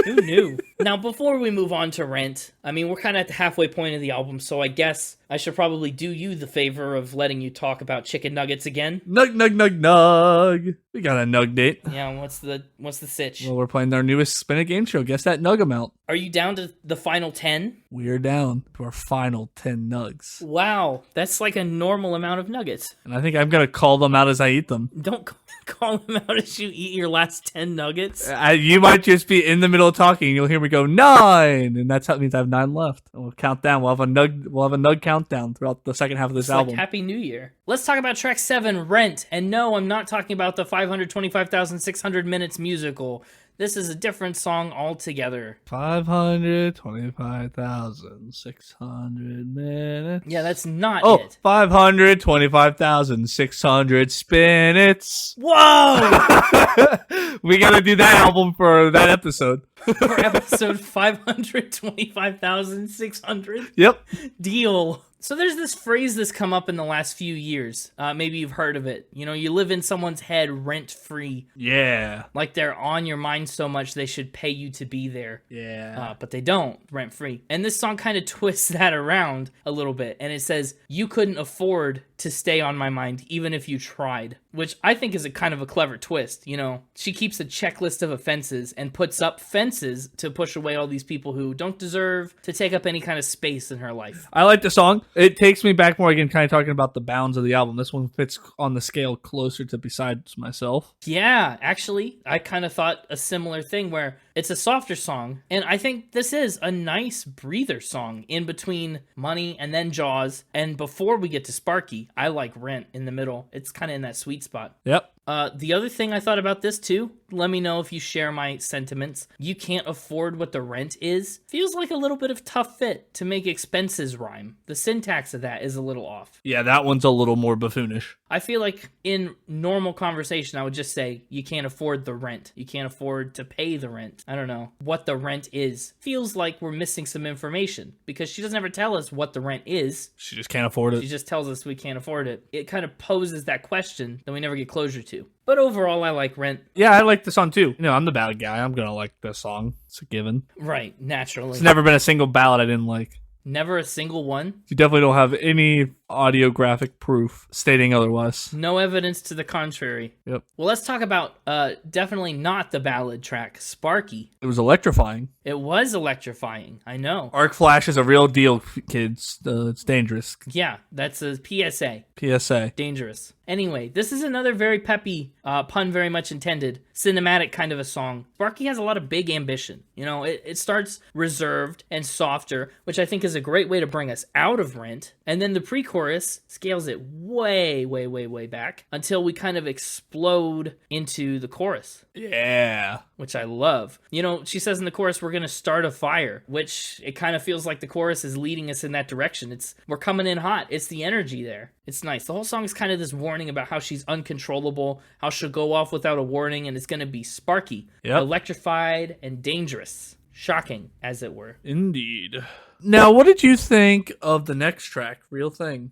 Who knew? Now, before we move on to Rent, I mean, we're kind of at the halfway point of the album, so I guess I should probably do you the favor of letting you talk about chicken nuggets again. Nug, nug, nug, nug. We got a nug date. Yeah, what's the sitch? Well, we're playing our newest Spin It game show. Guess that nug amount. Are you down to the final 10? We're down to our final 10 nugs. Wow, that's like a normal amount of nuggets. And I think I'm going to call them out as I eat them. Don't call them out as you eat your last 10 nuggets. You might just be in the middle of talking and you'll hear me go 9, and that means I have 9 left. And we'll count down. We'll have a nug countdown throughout the second half of this album. Like Happy New Year. Let's talk about track 7, Rent. And no, I'm not talking about the 525,600 minutes musical. This is a different song altogether. 525,600 minutes. Yeah, that's not it. 525,600 spinets. Whoa! We gotta do that album for that episode. For episode 525,600? Yep. Deal. So there's this phrase that's come up in the last few years. Maybe you've heard of it. You know, you live in someone's head rent-free. Yeah. Like they're on your mind so much they should pay you to be there. Yeah. But they don't, rent-free. And this song kind of twists that around a little bit. And it says, you couldn't afford to stay on my mind even if you tried. Which I think is a kind of a clever twist, you know. She keeps a checklist of offenses and puts up fences to push away all these people who don't deserve to take up any kind of space in her life. I like the song. It takes me back more again, kind of talking about the bounds of the album. This one fits on the scale closer to Besides Myself. Yeah, actually, I kind of thought a similar thing where it's a softer song, and I think this is a nice breather song in between Money and then Jaws, and before we get to Sparky, I like Rent in the middle. It's kind of in that sweet spot. Yep. The other thing I thought about this too, let me know if you share my sentiments. You can't afford what the rent is. Feels like a little bit of tough fit to make expenses rhyme. The syntax of that is a little off. Yeah, that one's a little more buffoonish. I feel like in normal conversation, I would just say, you can't afford the rent. You can't afford to pay the rent. I don't know what the rent is. Feels like we're missing some information because she doesn't ever tell us what the rent is. She just can't afford it. She just tells us we can't afford it. It kind of poses that question that we never get closure to. But overall, I like Rent. Yeah, I like the song too. You know, I'm the bad guy. I'm going to like this song. It's a given. Right, naturally. There's never been a single ballad I didn't like. Never a single one? You definitely don't have any audiographic proof stating otherwise. No evidence to the contrary. Yep. Well, let's talk about definitely not the ballad track, Sparky. It was electrifying. It was electrifying, I know. Arc Flash is a real deal, kids. It's dangerous. Yeah, that's a PSA. PSA. Dangerous. Anyway, this is another very peppy, pun very much intended, cinematic kind of a song. Sparky has a lot of big ambition. You know, it starts reserved and softer, which I think is a great way to bring us out of Rent. And then the pre-chorus scales it way, way, way, way back until we kind of explode into the chorus. Yeah. Which I love. You know, she says in the chorus, we're going to start a fire, which it kind of feels like the chorus is leading us in that direction. We're coming in hot. It's the energy there. It's nice. The whole song is kind of this warning about how she's uncontrollable, how she'll go off without a warning, and it's going to be sparky, electrified, and dangerous. Shocking, as it were. Indeed. Now, what did you think of the next track, Real Thing?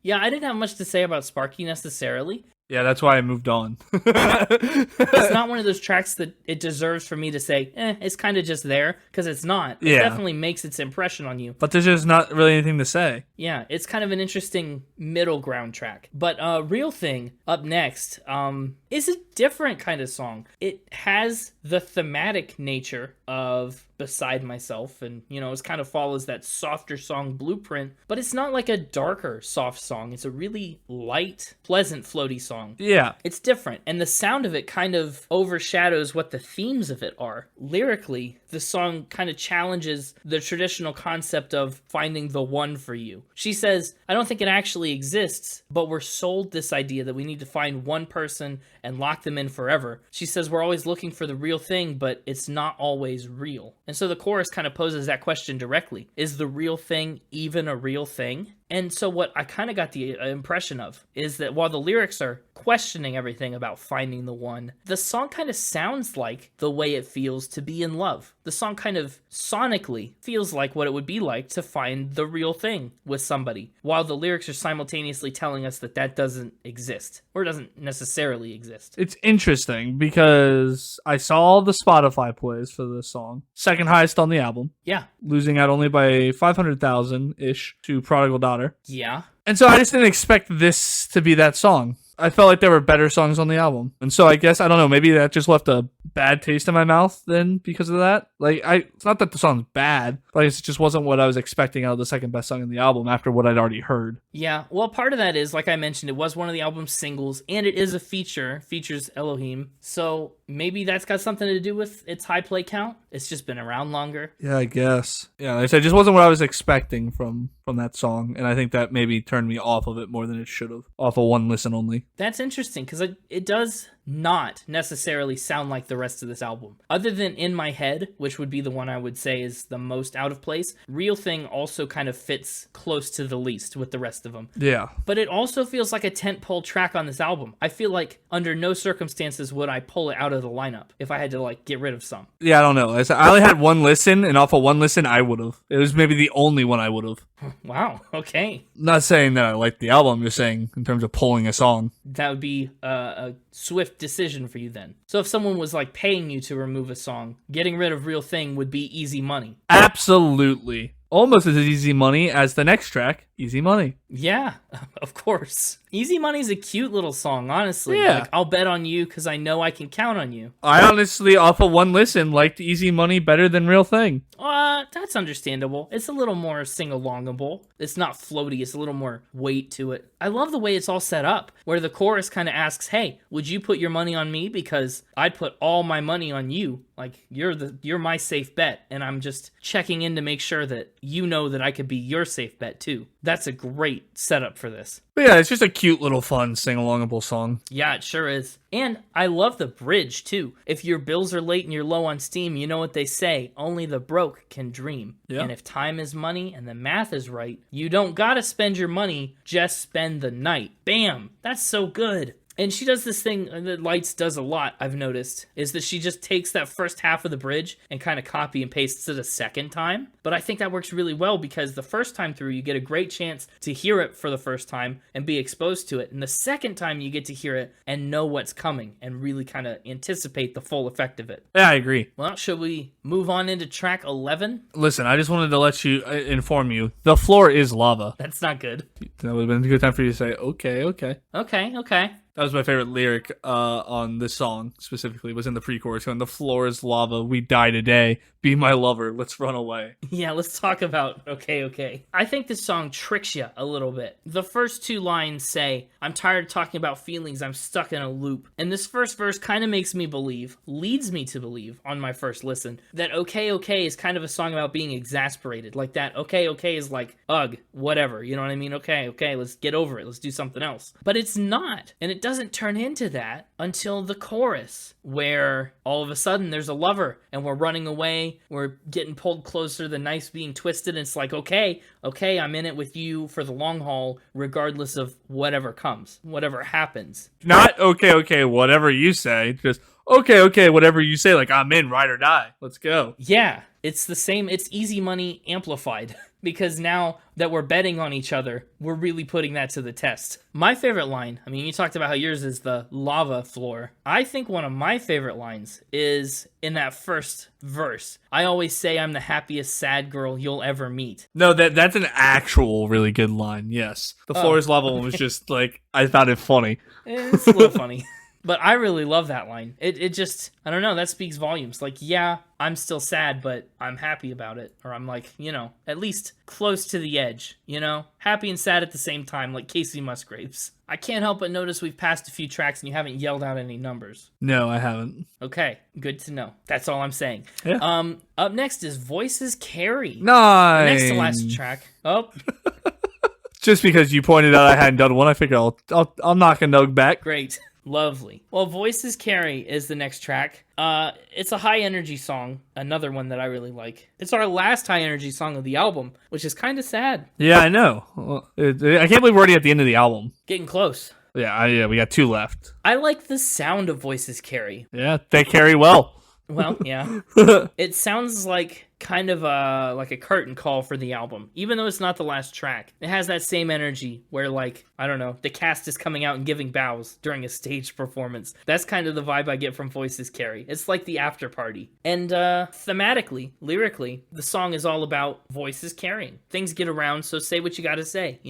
Yeah, I didn't have much to say about Sparky necessarily. Yeah, that's why I moved on. It's not one of those tracks that it deserves for me to say, it's kind of just there, because it's not. It definitely makes its impression on you. But there's just not really anything to say. Yeah, it's kind of an interesting middle ground track. But Real Thing, up next, is a different kind of song. It has the thematic nature of Beside Myself, and, you know, it kind of follows that softer song blueprint, but it's not like a darker, soft song. It's a really light, pleasant, floaty song. Yeah. It's different, and the sound of it kind of overshadows what the themes of it are. Lyrically, the song kind of challenges the traditional concept of finding the one for you. She says, I don't think it actually exists, but we're sold this idea that we need to find one person and lock them in forever. She says we're always looking for the real thing, but it's not always real. And so the chorus kind of poses that question directly. Is the real thing even a real thing? And so what I kind of got the impression of is that while the lyrics are questioning everything about finding the one, the song kind of sounds like the way it feels to be in love. The song kind of sonically feels like what it would be like to find the real thing with somebody, while the lyrics are simultaneously telling us that that doesn't exist, or doesn't necessarily exist. It's interesting because I saw the Spotify plays for this song. Second highest on the album. Yeah. Losing out only by 500,000-ish to Prodigal Daughter. Yeah. And so I just didn't expect this to be that song. I felt like there were better songs on the album. And so I guess, I don't know, maybe that just left a bad taste in my mouth then because of that. Like, it's not that the song's bad, but it just wasn't what I was expecting out of the second best song in the album after what I'd already heard. Yeah, well, part of that is, like I mentioned, it was one of the album's singles, and it is a features Elohim. So maybe that's got something to do with its high play count. It's just been around longer. Yeah, I guess. Yeah, like I said, it just wasn't what I was expecting from that song, and I think that maybe turned me off of it more than it should have. Off of one listen only. That's interesting, because it does not necessarily sound like the rest of this album. Other than In My Head, which would be the one I would say is the most out of place, Real Thing also kind of fits close to the least with the rest of them. Yeah. But it also feels like a tentpole track on this album. I feel like under no circumstances would I pull it out of the lineup if I had to, like, get rid of some. Yeah, I don't know. I only had one listen, and off of one listen, I would have. It was maybe the only one I would have. Wow, okay. Not saying that I like the album, I'm just saying in terms of pulling a song. That would be a swift decision for you then. So if someone was like paying you to remove a song, getting rid of Real Thing would be easy money. Absolutely. Almost as easy money as the next track, Easy Money. Yeah, of course. Easy Money's a cute little song, honestly. Yeah. Like, I'll bet on you because I know I can count on you. I honestly, off of one listen, liked Easy Money better than Real Thing. That's understandable. It's a little more sing-alongable. It's not floaty. It's a little more weight to it. I love the way it's all set up, where the chorus kind of asks, hey, would you put your money on me? Because I'd put all my money on you. Like, you're my safe bet, and I'm just checking in to make sure that you know that I could be your safe bet too. That's a great setup for this. But yeah, it's just a cute little fun sing-alongable song. Yeah, it sure is. And I love the bridge, too. If your bills are late and you're low on steam, you know what they say, only the broke can dream. Yeah. And if time is money and the math is right, you don't gotta spend your money, just spend the night. Bam! That's so good. And she does this thing that Lights does a lot, I've noticed, is that she just takes that first half of the bridge and kind of copy and pastes it a second time. But I think that works really well because the first time through, you get a great chance to hear it for the first time and be exposed to it. And the second time, you get to hear it and know what's coming and really kind of anticipate the full effect of it. Yeah, I agree. Well, should we move on into track 11? Listen, I just wanted to let you inform you, the floor is lava. That's not good. That would have been a good time for you to say, okay. Okay. That was my favorite lyric on this song, specifically, was in the pre-chorus, going, the floor is lava, we die today, be my lover, let's run away. Yeah, let's talk about okay. I think this song tricks you a little bit. The first two lines say, I'm tired of talking about feelings, I'm stuck in a loop. And this first verse kind of makes me believe, leads me to believe, on my first listen, that okay is kind of a song about being exasperated. Like that, okay is like, ugh, whatever, you know what I mean? Okay, let's get over it, let's do something else. But it's not, and it doesn't turn into that until the chorus, where all of a sudden there's a lover and we're running away, we're getting pulled closer, the knife's being twisted, and it's like, okay, I'm in it with you for the long haul, regardless of whatever comes, whatever happens. Not okay, whatever you say, just okay, whatever you say, like I'm in, ride or die, let's go. Yeah, it's the same, it's easy money amplified. Because now that we're betting on each other, we're really putting that to the test. My favorite line, I mean, you talked about how yours is the lava floor. I think one of my favorite lines is in that first verse. I always say I'm the happiest sad girl you'll ever meet. No, that's an actual really good line, yes. The floor is lava one was just like, I found it funny. It's a little funny. But I really love that line. It just, I don't know, that speaks volumes. Like, yeah, I'm still sad, but I'm happy about it. Or I'm like, at least close to the edge, Happy and sad at the same time, like Casey Musgraves. I can't help but notice we've passed a few tracks and you haven't yelled out any numbers. No, I haven't. Okay, good to know. That's all I'm saying. Yeah. Up next is Voices Carry. Nice. Next to last track. Oh. Just because you pointed out I hadn't done one, I figured I'll knock a nug back. Great. Lovely. Well, Voices Carry is the next track. It's a high energy song, another one that I really like. It's our last high energy song of the album, which is kind of sad. Yeah, I know. Well, I can't believe we're already at the end of the album. Getting close. Yeah, we got 2 left. I like the sound of Voices Carry. Yeah, they carry well. Well, yeah. It sounds like kind of like a curtain call for the album, even though it's not the last track. It has that same energy where, like, I don't know, the cast is coming out and giving bows during a stage performance. That's kind of the vibe I get from Voices Carry. It's like the after party. And thematically, lyrically, the song is all about voices carrying. Things get around, so say what you gotta say,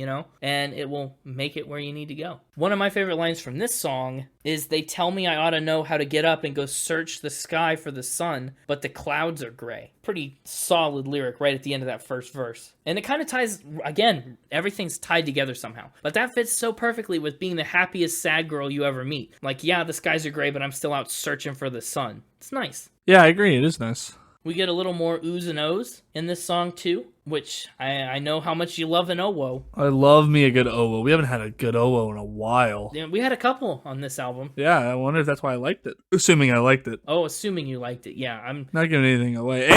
and it will make it where you need to go. One of my favorite lines from this song is, they tell me I ought to know how to get up and go search the sky for the sun, but the clouds are gray. Pretty solid lyric right at the end of that first verse. And it kind of ties, again, everything's tied together somehow. But that fits so perfectly with being the happiest sad girl you ever meet. Like, yeah, the skies are gray, but I'm still out searching for the sun. It's nice. Yeah, I agree. It is nice. We get a little more oohs and ohs in this song, too, which I know how much you love an oh-oh. I love me a good oh-oh. We haven't had a good oh-oh in a while. Yeah, we had a couple on this album. Yeah, I wonder if that's why I liked it. Assuming I liked it. Oh, assuming you liked it. Yeah, I'm not giving anything away.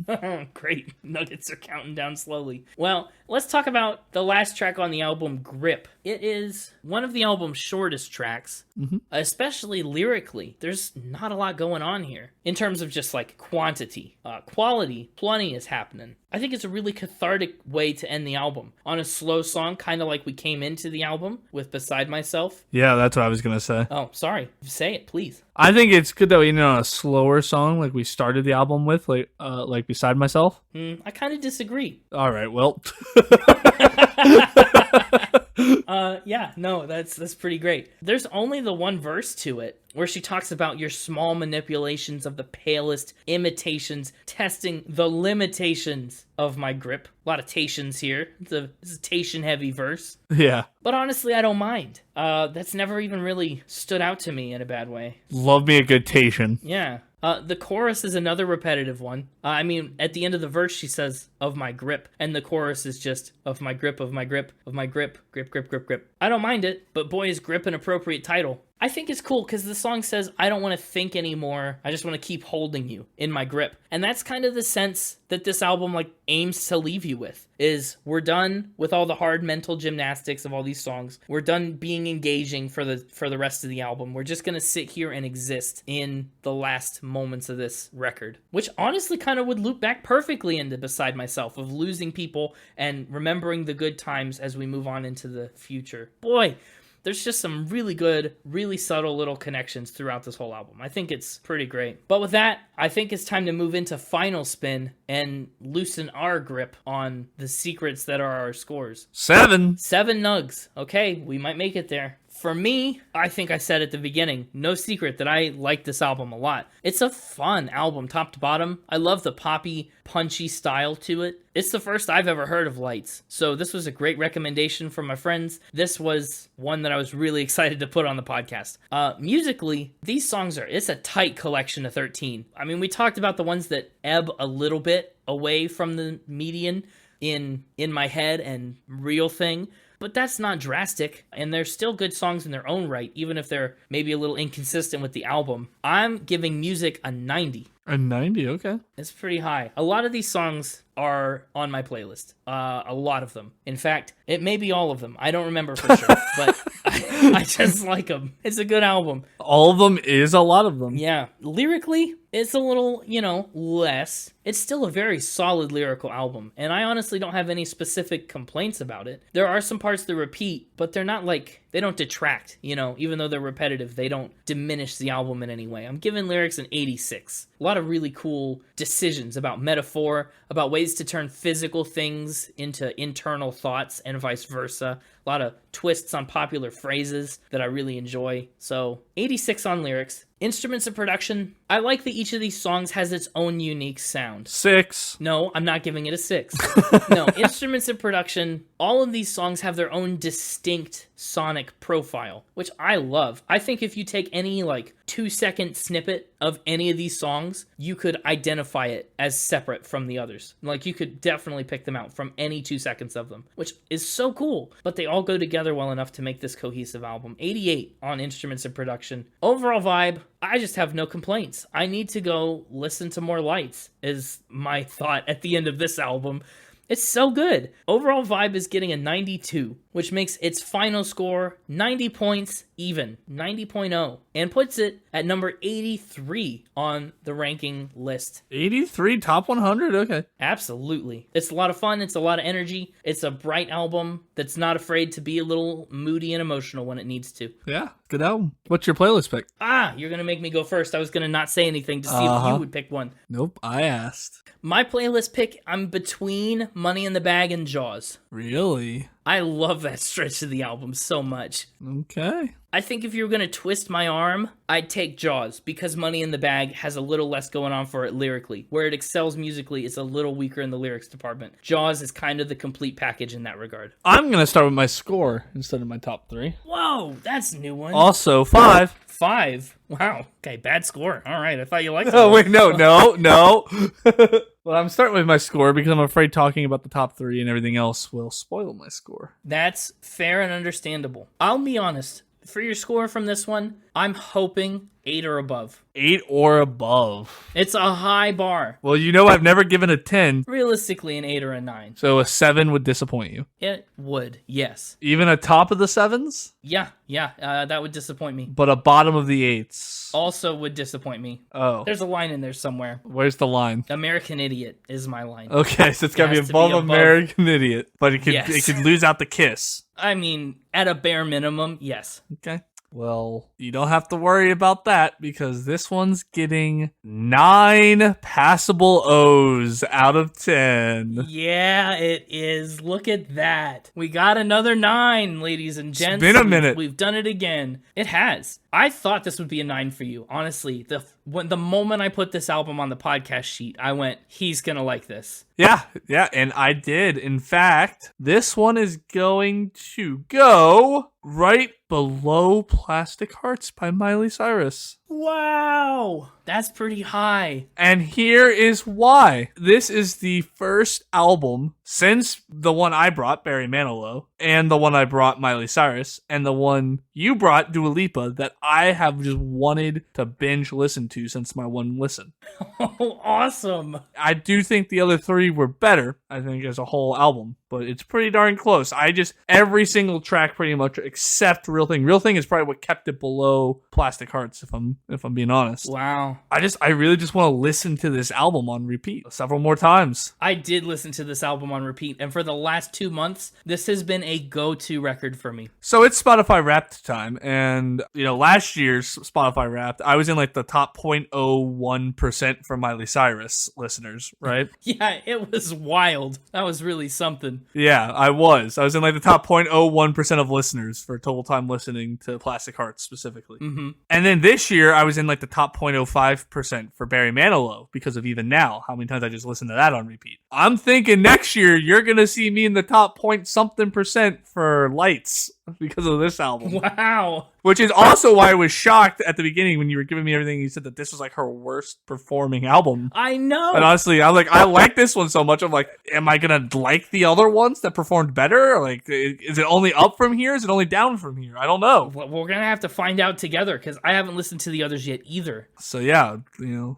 8! Great. Nuggets are counting down slowly. Well, let's talk about the last track on the album, Grip. It is one of the album's shortest tracks, especially lyrically. There's not a lot going on here in terms of just like quantity. Quality, plenty is happening. I think it's a really cathartic way to end the album. On a slow song, kind of like we came into the album with Beside Myself. Yeah, that's what I was going to say. Oh, sorry. Say it, please. I think it's good that we ended on a slower song like we started the album with, like Beside Myself. I kind of disagree. All right, well. Yeah, no, that's pretty great. There's only the one verse to it where she talks about your small manipulations of the palest imitations, testing the limitations of my grip. A lot of tations here. It's a tation-heavy verse. Yeah. But honestly, I don't mind. That's never even really stood out to me in a bad way. Love me a good tation. Yeah. The chorus is another repetitive one. I mean, at the end of the verse, she says, "of my grip," and the chorus is just, "of my grip, of my grip, of my grip, grip, grip, grip, grip." I don't mind it, but boy, is grip an appropriate title. I think it's cool because the song says, I don't want to think anymore. I just want to keep holding you in my grip. And that's kind of the sense that this album like aims to leave you with, is we're done with all the hard mental gymnastics of all these songs. We're done being engaging for the rest of the album. We're just going to sit here and exist in the last moments of this record, which honestly kind of would loop back perfectly into Beside Myself, of losing people and remembering the good times as we move on into the future. Boy, there's just some really good, really subtle little connections throughout this whole album. I think it's pretty great. But with that, I think it's time to move into Final Spin and loosen our grip on the secrets that are our scores. 7. 7 nugs. Okay, we might make it there. For me, I think I said at the beginning, no secret that I like this album a lot. It's a fun album, top to bottom. I love the poppy, punchy style to it. It's the first I've ever heard of Lights, so this was a great recommendation from my friends. This was one that I was really excited to put on the podcast. Musically, these songs it's a tight collection of 13. I mean, we talked about the ones that ebb a little bit away from the median in My Head and Real Thing, but that's not drastic, and they're still good songs in their own right, even if they're maybe a little inconsistent with the album. I'm giving Music a 90. A 90, okay. It's pretty high. A lot of these songs are on my playlist. A lot of them. In fact, it may be all of them. I don't remember for sure, but I just like them. It's a good album. All of them is a lot of them. Yeah. Lyrically, it's a little, less. It's still a very solid lyrical album, and I honestly don't have any specific complaints about it. There are some parts that repeat, but they're not they don't detract, even though they're repetitive, they don't diminish the album in any way. I'm giving lyrics an 86. A lot of really cool decisions about metaphor, about ways to turn physical things into internal thoughts and vice versa. A lot of twists on popular phrases that I really enjoy. So 86 on lyrics. Instruments and production, I like that each of these songs has its own unique sound. 6. No, I'm not giving it a 6. No, instruments and production, all of these songs have their own distinct sonic profile, which I love. I think if you take any 2-second snippet of any of these songs, you could identify it as separate from the others. You could definitely pick them out from any 2 seconds of them, which is so cool. But they all go together well enough to make this cohesive album. 88 on instruments and production. Overall vibe, I just have no complaints. I need to go listen to more Lights, is my thought at the end of this album. It's so good. Overall vibe is getting a 92, which makes its final score 90 points even, 90.0, and puts it at number 83 on the ranking list. 83, top 100, okay. Absolutely. It's a lot of fun. It's a lot of energy. It's a bright album that's not afraid to be a little moody and emotional when it needs to. Yeah, good album. What's your playlist pick? You're going to make me go first. I was going to not say anything to see if you would pick one. Nope, I asked. My playlist pick, I'm between Money in the Bag and Jaws. Really? I love that stretch of the album so much. Okay. I think if you were going to twist my arm, I'd take Jaws, because Money in the Bag has a little less going on for it lyrically. Where it excels musically, it's a little weaker in the lyrics department. Jaws is kind of the complete package in that regard. I'm going to start with my score instead of my top 3. Whoa, that's a new one. Also, 5. 5? Wow. Okay, bad score. All right, I thought you liked it. Oh, wait, no. Well, I'm starting with my score because I'm afraid talking about the top 3 and everything else will spoil my score. That's fair and understandable. I'll be honest. For your score from this one, I'm hoping 8 or above. 8 or above. It's a high bar. Well, I've never given a 10. Realistically, an 8 or a 9. So a 7 would disappoint you. It would, yes. Even a top of the 7s? Yeah, that would disappoint me. But a bottom of the 8s? Also would disappoint me. Oh. There's a line in there somewhere. Where's the line? American Idiot is my line. Okay, so it's got to be above American Idiot. But it could lose out the kiss. I mean, at a bare minimum, yes. Okay. Well, you don't have to worry about that because this one's getting 9 passable O's out of 10. Yeah, it is. Look at that. We got another 9, ladies and gents. It's been a minute. We've done it again. It has. I thought this would be a 9 for you. Honestly, the moment I put this album on the podcast sheet, I went, he's going to like this. Yeah, and I did. In fact, this one is going to go right below Plastic Hearts by Miley Cyrus. Wow. That's pretty high. And here is why. This is the first album since the one I brought, Barry Manilow, and the one I brought, Miley Cyrus, and the one you brought, Dua Lipa, that I have just wanted to binge listen to since my one listen. Oh, awesome. I do think the other three were better, I think, as a whole album, but it's pretty darn close. Every single track pretty much except Real Thing. Real Thing is probably what kept it below Plastic Hearts, if I'm being honest. Wow. I really just want to listen to this album on repeat several more times. I did listen to this album on repeat, and for the last 2 months, this has been a go-to record for me. So it's Spotify Wrapped time, and last year's Spotify Wrapped, I was in like the top 0.01% for Miley Cyrus listeners, right? Yeah, it was wild. That was really something. Yeah, I was in like the top 0.01% of listeners for total time listening to Plastic Hearts specifically. Mm-hmm. And then this year, I was in like the top 0.05% for Barry Manilow because of Even Now, how many times I just listened to that on repeat. I'm thinking next year you're gonna see me in the top point something percent for Lights because of this album. Wow. Which is also why I was shocked at the beginning when you were giving me everything. You said that this was like her worst performing album. I know. And honestly, I like this one so much. I'm like, am I gonna like the other ones that performed better? Like, is it only up from here? Is it only down from here? I don't know. Well, we're gonna have to find out together because I haven't listened to the others yet either. So yeah,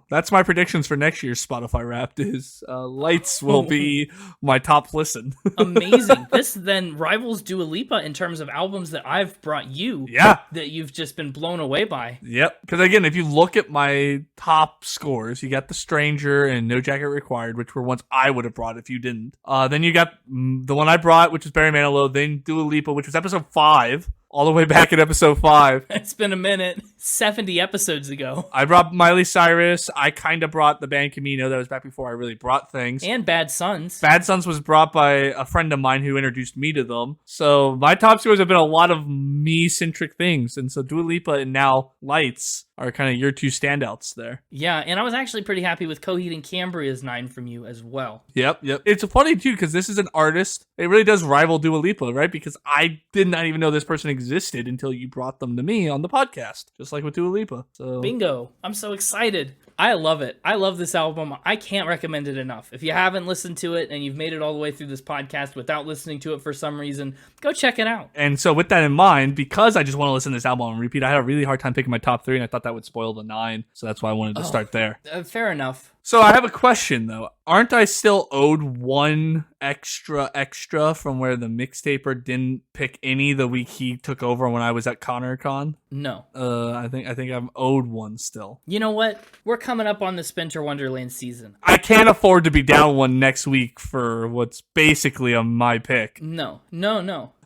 that's my predictions for next year's Spotify Wrapped. Is Lights will be my top listen. Amazing. This then rivals Dua Lipa in terms of albums that I've brought you. Yeah. That you've just been blown away by. Yep. Because again, if you look at my top scores, you got The Stranger and No Jacket Required, which were ones I would have brought if you didn't. Then you got the one I brought, which was Barry Manilow. Then Dua Lipa, which was episode 5. All the way back at episode 5. It's been a minute. 70 episodes ago. I brought Miley Cyrus. I kind of brought the band Camino. That was back before I really brought things. And Bad Sons. Bad Sons was brought by a friend of mine who introduced me to them. So my top scores have been a lot of me-centric things. And so Dua Lipa and now Lights are kind of your two standouts there. Yeah, and I was actually pretty happy with Coheed and Cambria's 9 from you as well. Yep. It's funny, too, because this is an artist. It really does rival Dua Lipa, right? Because I did not even know this person existed until you brought them to me on the podcast, just like with Dua Lipa. So bingo. I'm so excited. I love it. I love this album. I can't recommend it enough. If you haven't listened to it and you've made it all the way through this podcast without listening to it for some reason, go check it out. And so with that in mind, because I just want to listen to this album on repeat, I had a really hard time picking my top 3, and I thought that would spoil the 9. So that's why I wanted to start there. Fair enough. So I have a question, though. Aren't I still owed one extra from where the mixtaper didn't pick any the week he took over when I was at ConnerCon? No. I think I'm owed one still. You know what? We're coming up on the Spinter Wonderland season. I can't afford to be down one next week for what's basically my pick. No.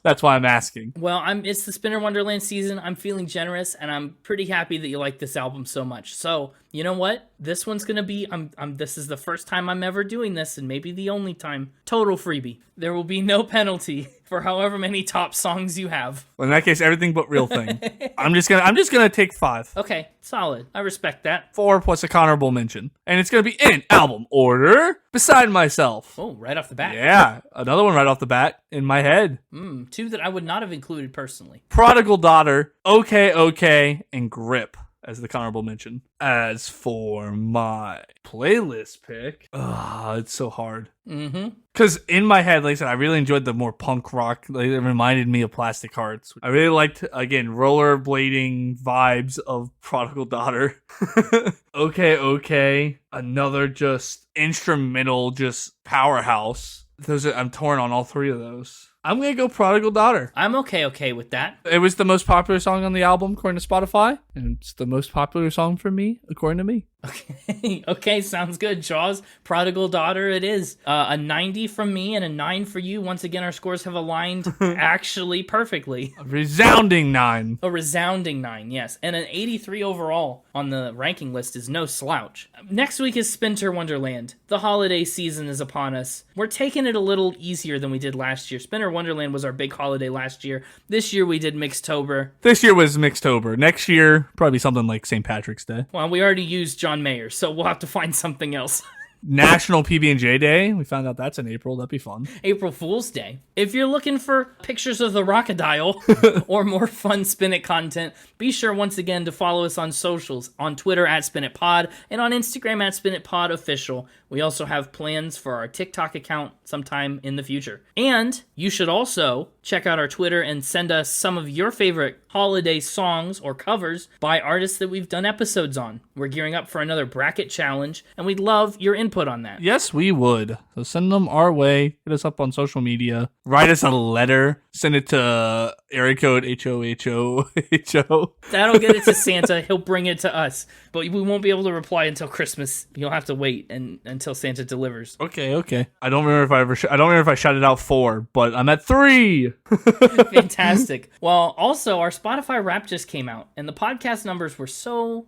That's why I'm asking. Well, it's the Spinner Wonderland season. I'm feeling generous, and I'm pretty happy that you like this album so much. So, you know what? This one's gonna be. This is the first time I'm ever doing this, and maybe the only time. Total freebie. There will be no penalty for however many top songs you have. Well, in that case, everything but Real Thing. I'm just gonna take 5. Okay, solid. I respect that. 4 plus a honorable mention, and it's gonna be in album order. Beside Myself. Oh, right off the bat. Yeah, another one right off the bat in my head. 2 that I would not have included personally. Prodigal Daughter, Okay, and Grip as the honorable mention. As for my playlist pick, it's so hard. Because in my head, like I said, I really enjoyed the more punk rock. Like, it reminded me of Plastic Hearts. I really liked, again, rollerblading vibes of Prodigal Daughter. Okay. Another just instrumental, just powerhouse. I'm torn on all 3 of those. I'm going to go Prodigal Daughter. I'm okay with that. It was the most popular song on the album, according to Spotify. And it's the most popular song for me, according to me. Okay, sounds good, Jaws. Prodigal Daughter it is. A 90 from me and a 9 for you. Once again, our scores have aligned actually perfectly. A resounding 9. A resounding 9, yes. And an 83 overall on the ranking list is no slouch. Next week is Spinter Wonderland. The holiday season is upon us. We're taking it a little easier than we did last year. Spinter Wonderland was our big holiday last year. This year we did Mixtober. This year was Mixtober. Next year, probably something like St. Patrick's Day. Well, we already used John Mayer, so we'll have to find something else. National PB&J Day. We found out that's in April. That'd be fun. April Fool's Day. If you're looking for pictures of the Rockadial or more fun Spin It content, be sure once again to follow us on socials, on Twitter at Spin It Pod and on Instagram at Spin It Pod Official. We also have plans for our TikTok account sometime in the future. And you should also check out our Twitter and send us some of your favorite holiday songs or covers by artists that we've done episodes on. We're gearing up for another bracket challenge, and we'd love your input on that. Yes, we would. So send them our way. Hit us up on social media. Write us a letter. Send it to area code HOHOHO. That'll get it to Santa. He'll bring it to us. But we won't be able to reply until Christmas. You'll have to wait until Santa delivers. Okay. I don't remember if I shouted out 4, but I'm at 3. Fantastic. Well, also our Spotify Wrap just came out, and the podcast numbers were so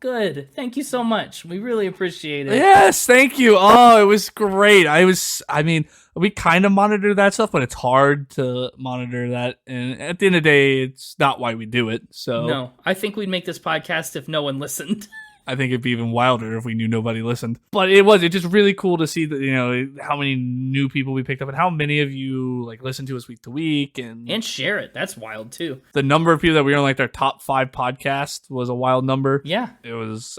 good. Thank you so much. We really appreciate it. Yes, thank you. Oh, it was great. We kind of monitor that stuff, but it's hard to monitor that. And at the end of the day, it's not why we do it. So no, I think we'd make this podcast if no one listened. I think it'd be even wilder if we knew nobody listened. But it's just really cool to see that, how many new people we picked up and how many of you listen to us week to week and share it. That's wild too. The number of people that we were on their top 5 podcast was a wild number. Yeah. It was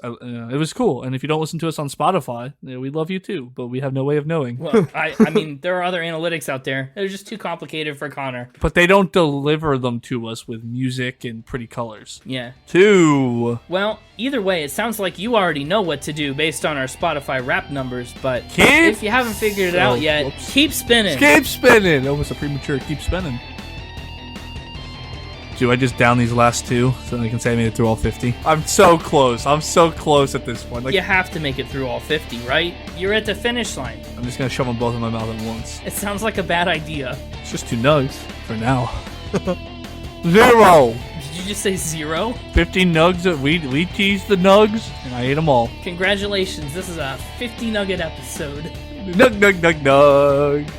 cool. And if you don't listen to us on Spotify, we love you too, but we have no way of knowing. Well, I mean, there are other analytics out there. They're just too complicated for Connor. But they don't deliver them to us with music and pretty colors. Yeah. 2. Well, either way, it sounds like you already know what to do based on our Spotify Wrap numbers, but if you haven't figured it out yet, keep spinning. Keep spinning. Almost a premature keep spinning. Do I just down these last 2 so I can say I made it through all 50? I'm so close at this point. You have to make it through all 50, right? You're at the finish line. I'm just going to shove them both in my mouth at once. It sounds like a bad idea. It's just 2 nugs for now. 0. Did you just say 0? 50 nugs. We teased the nugs, and I ate them all. Congratulations. This is a 50 nugget episode. Nug.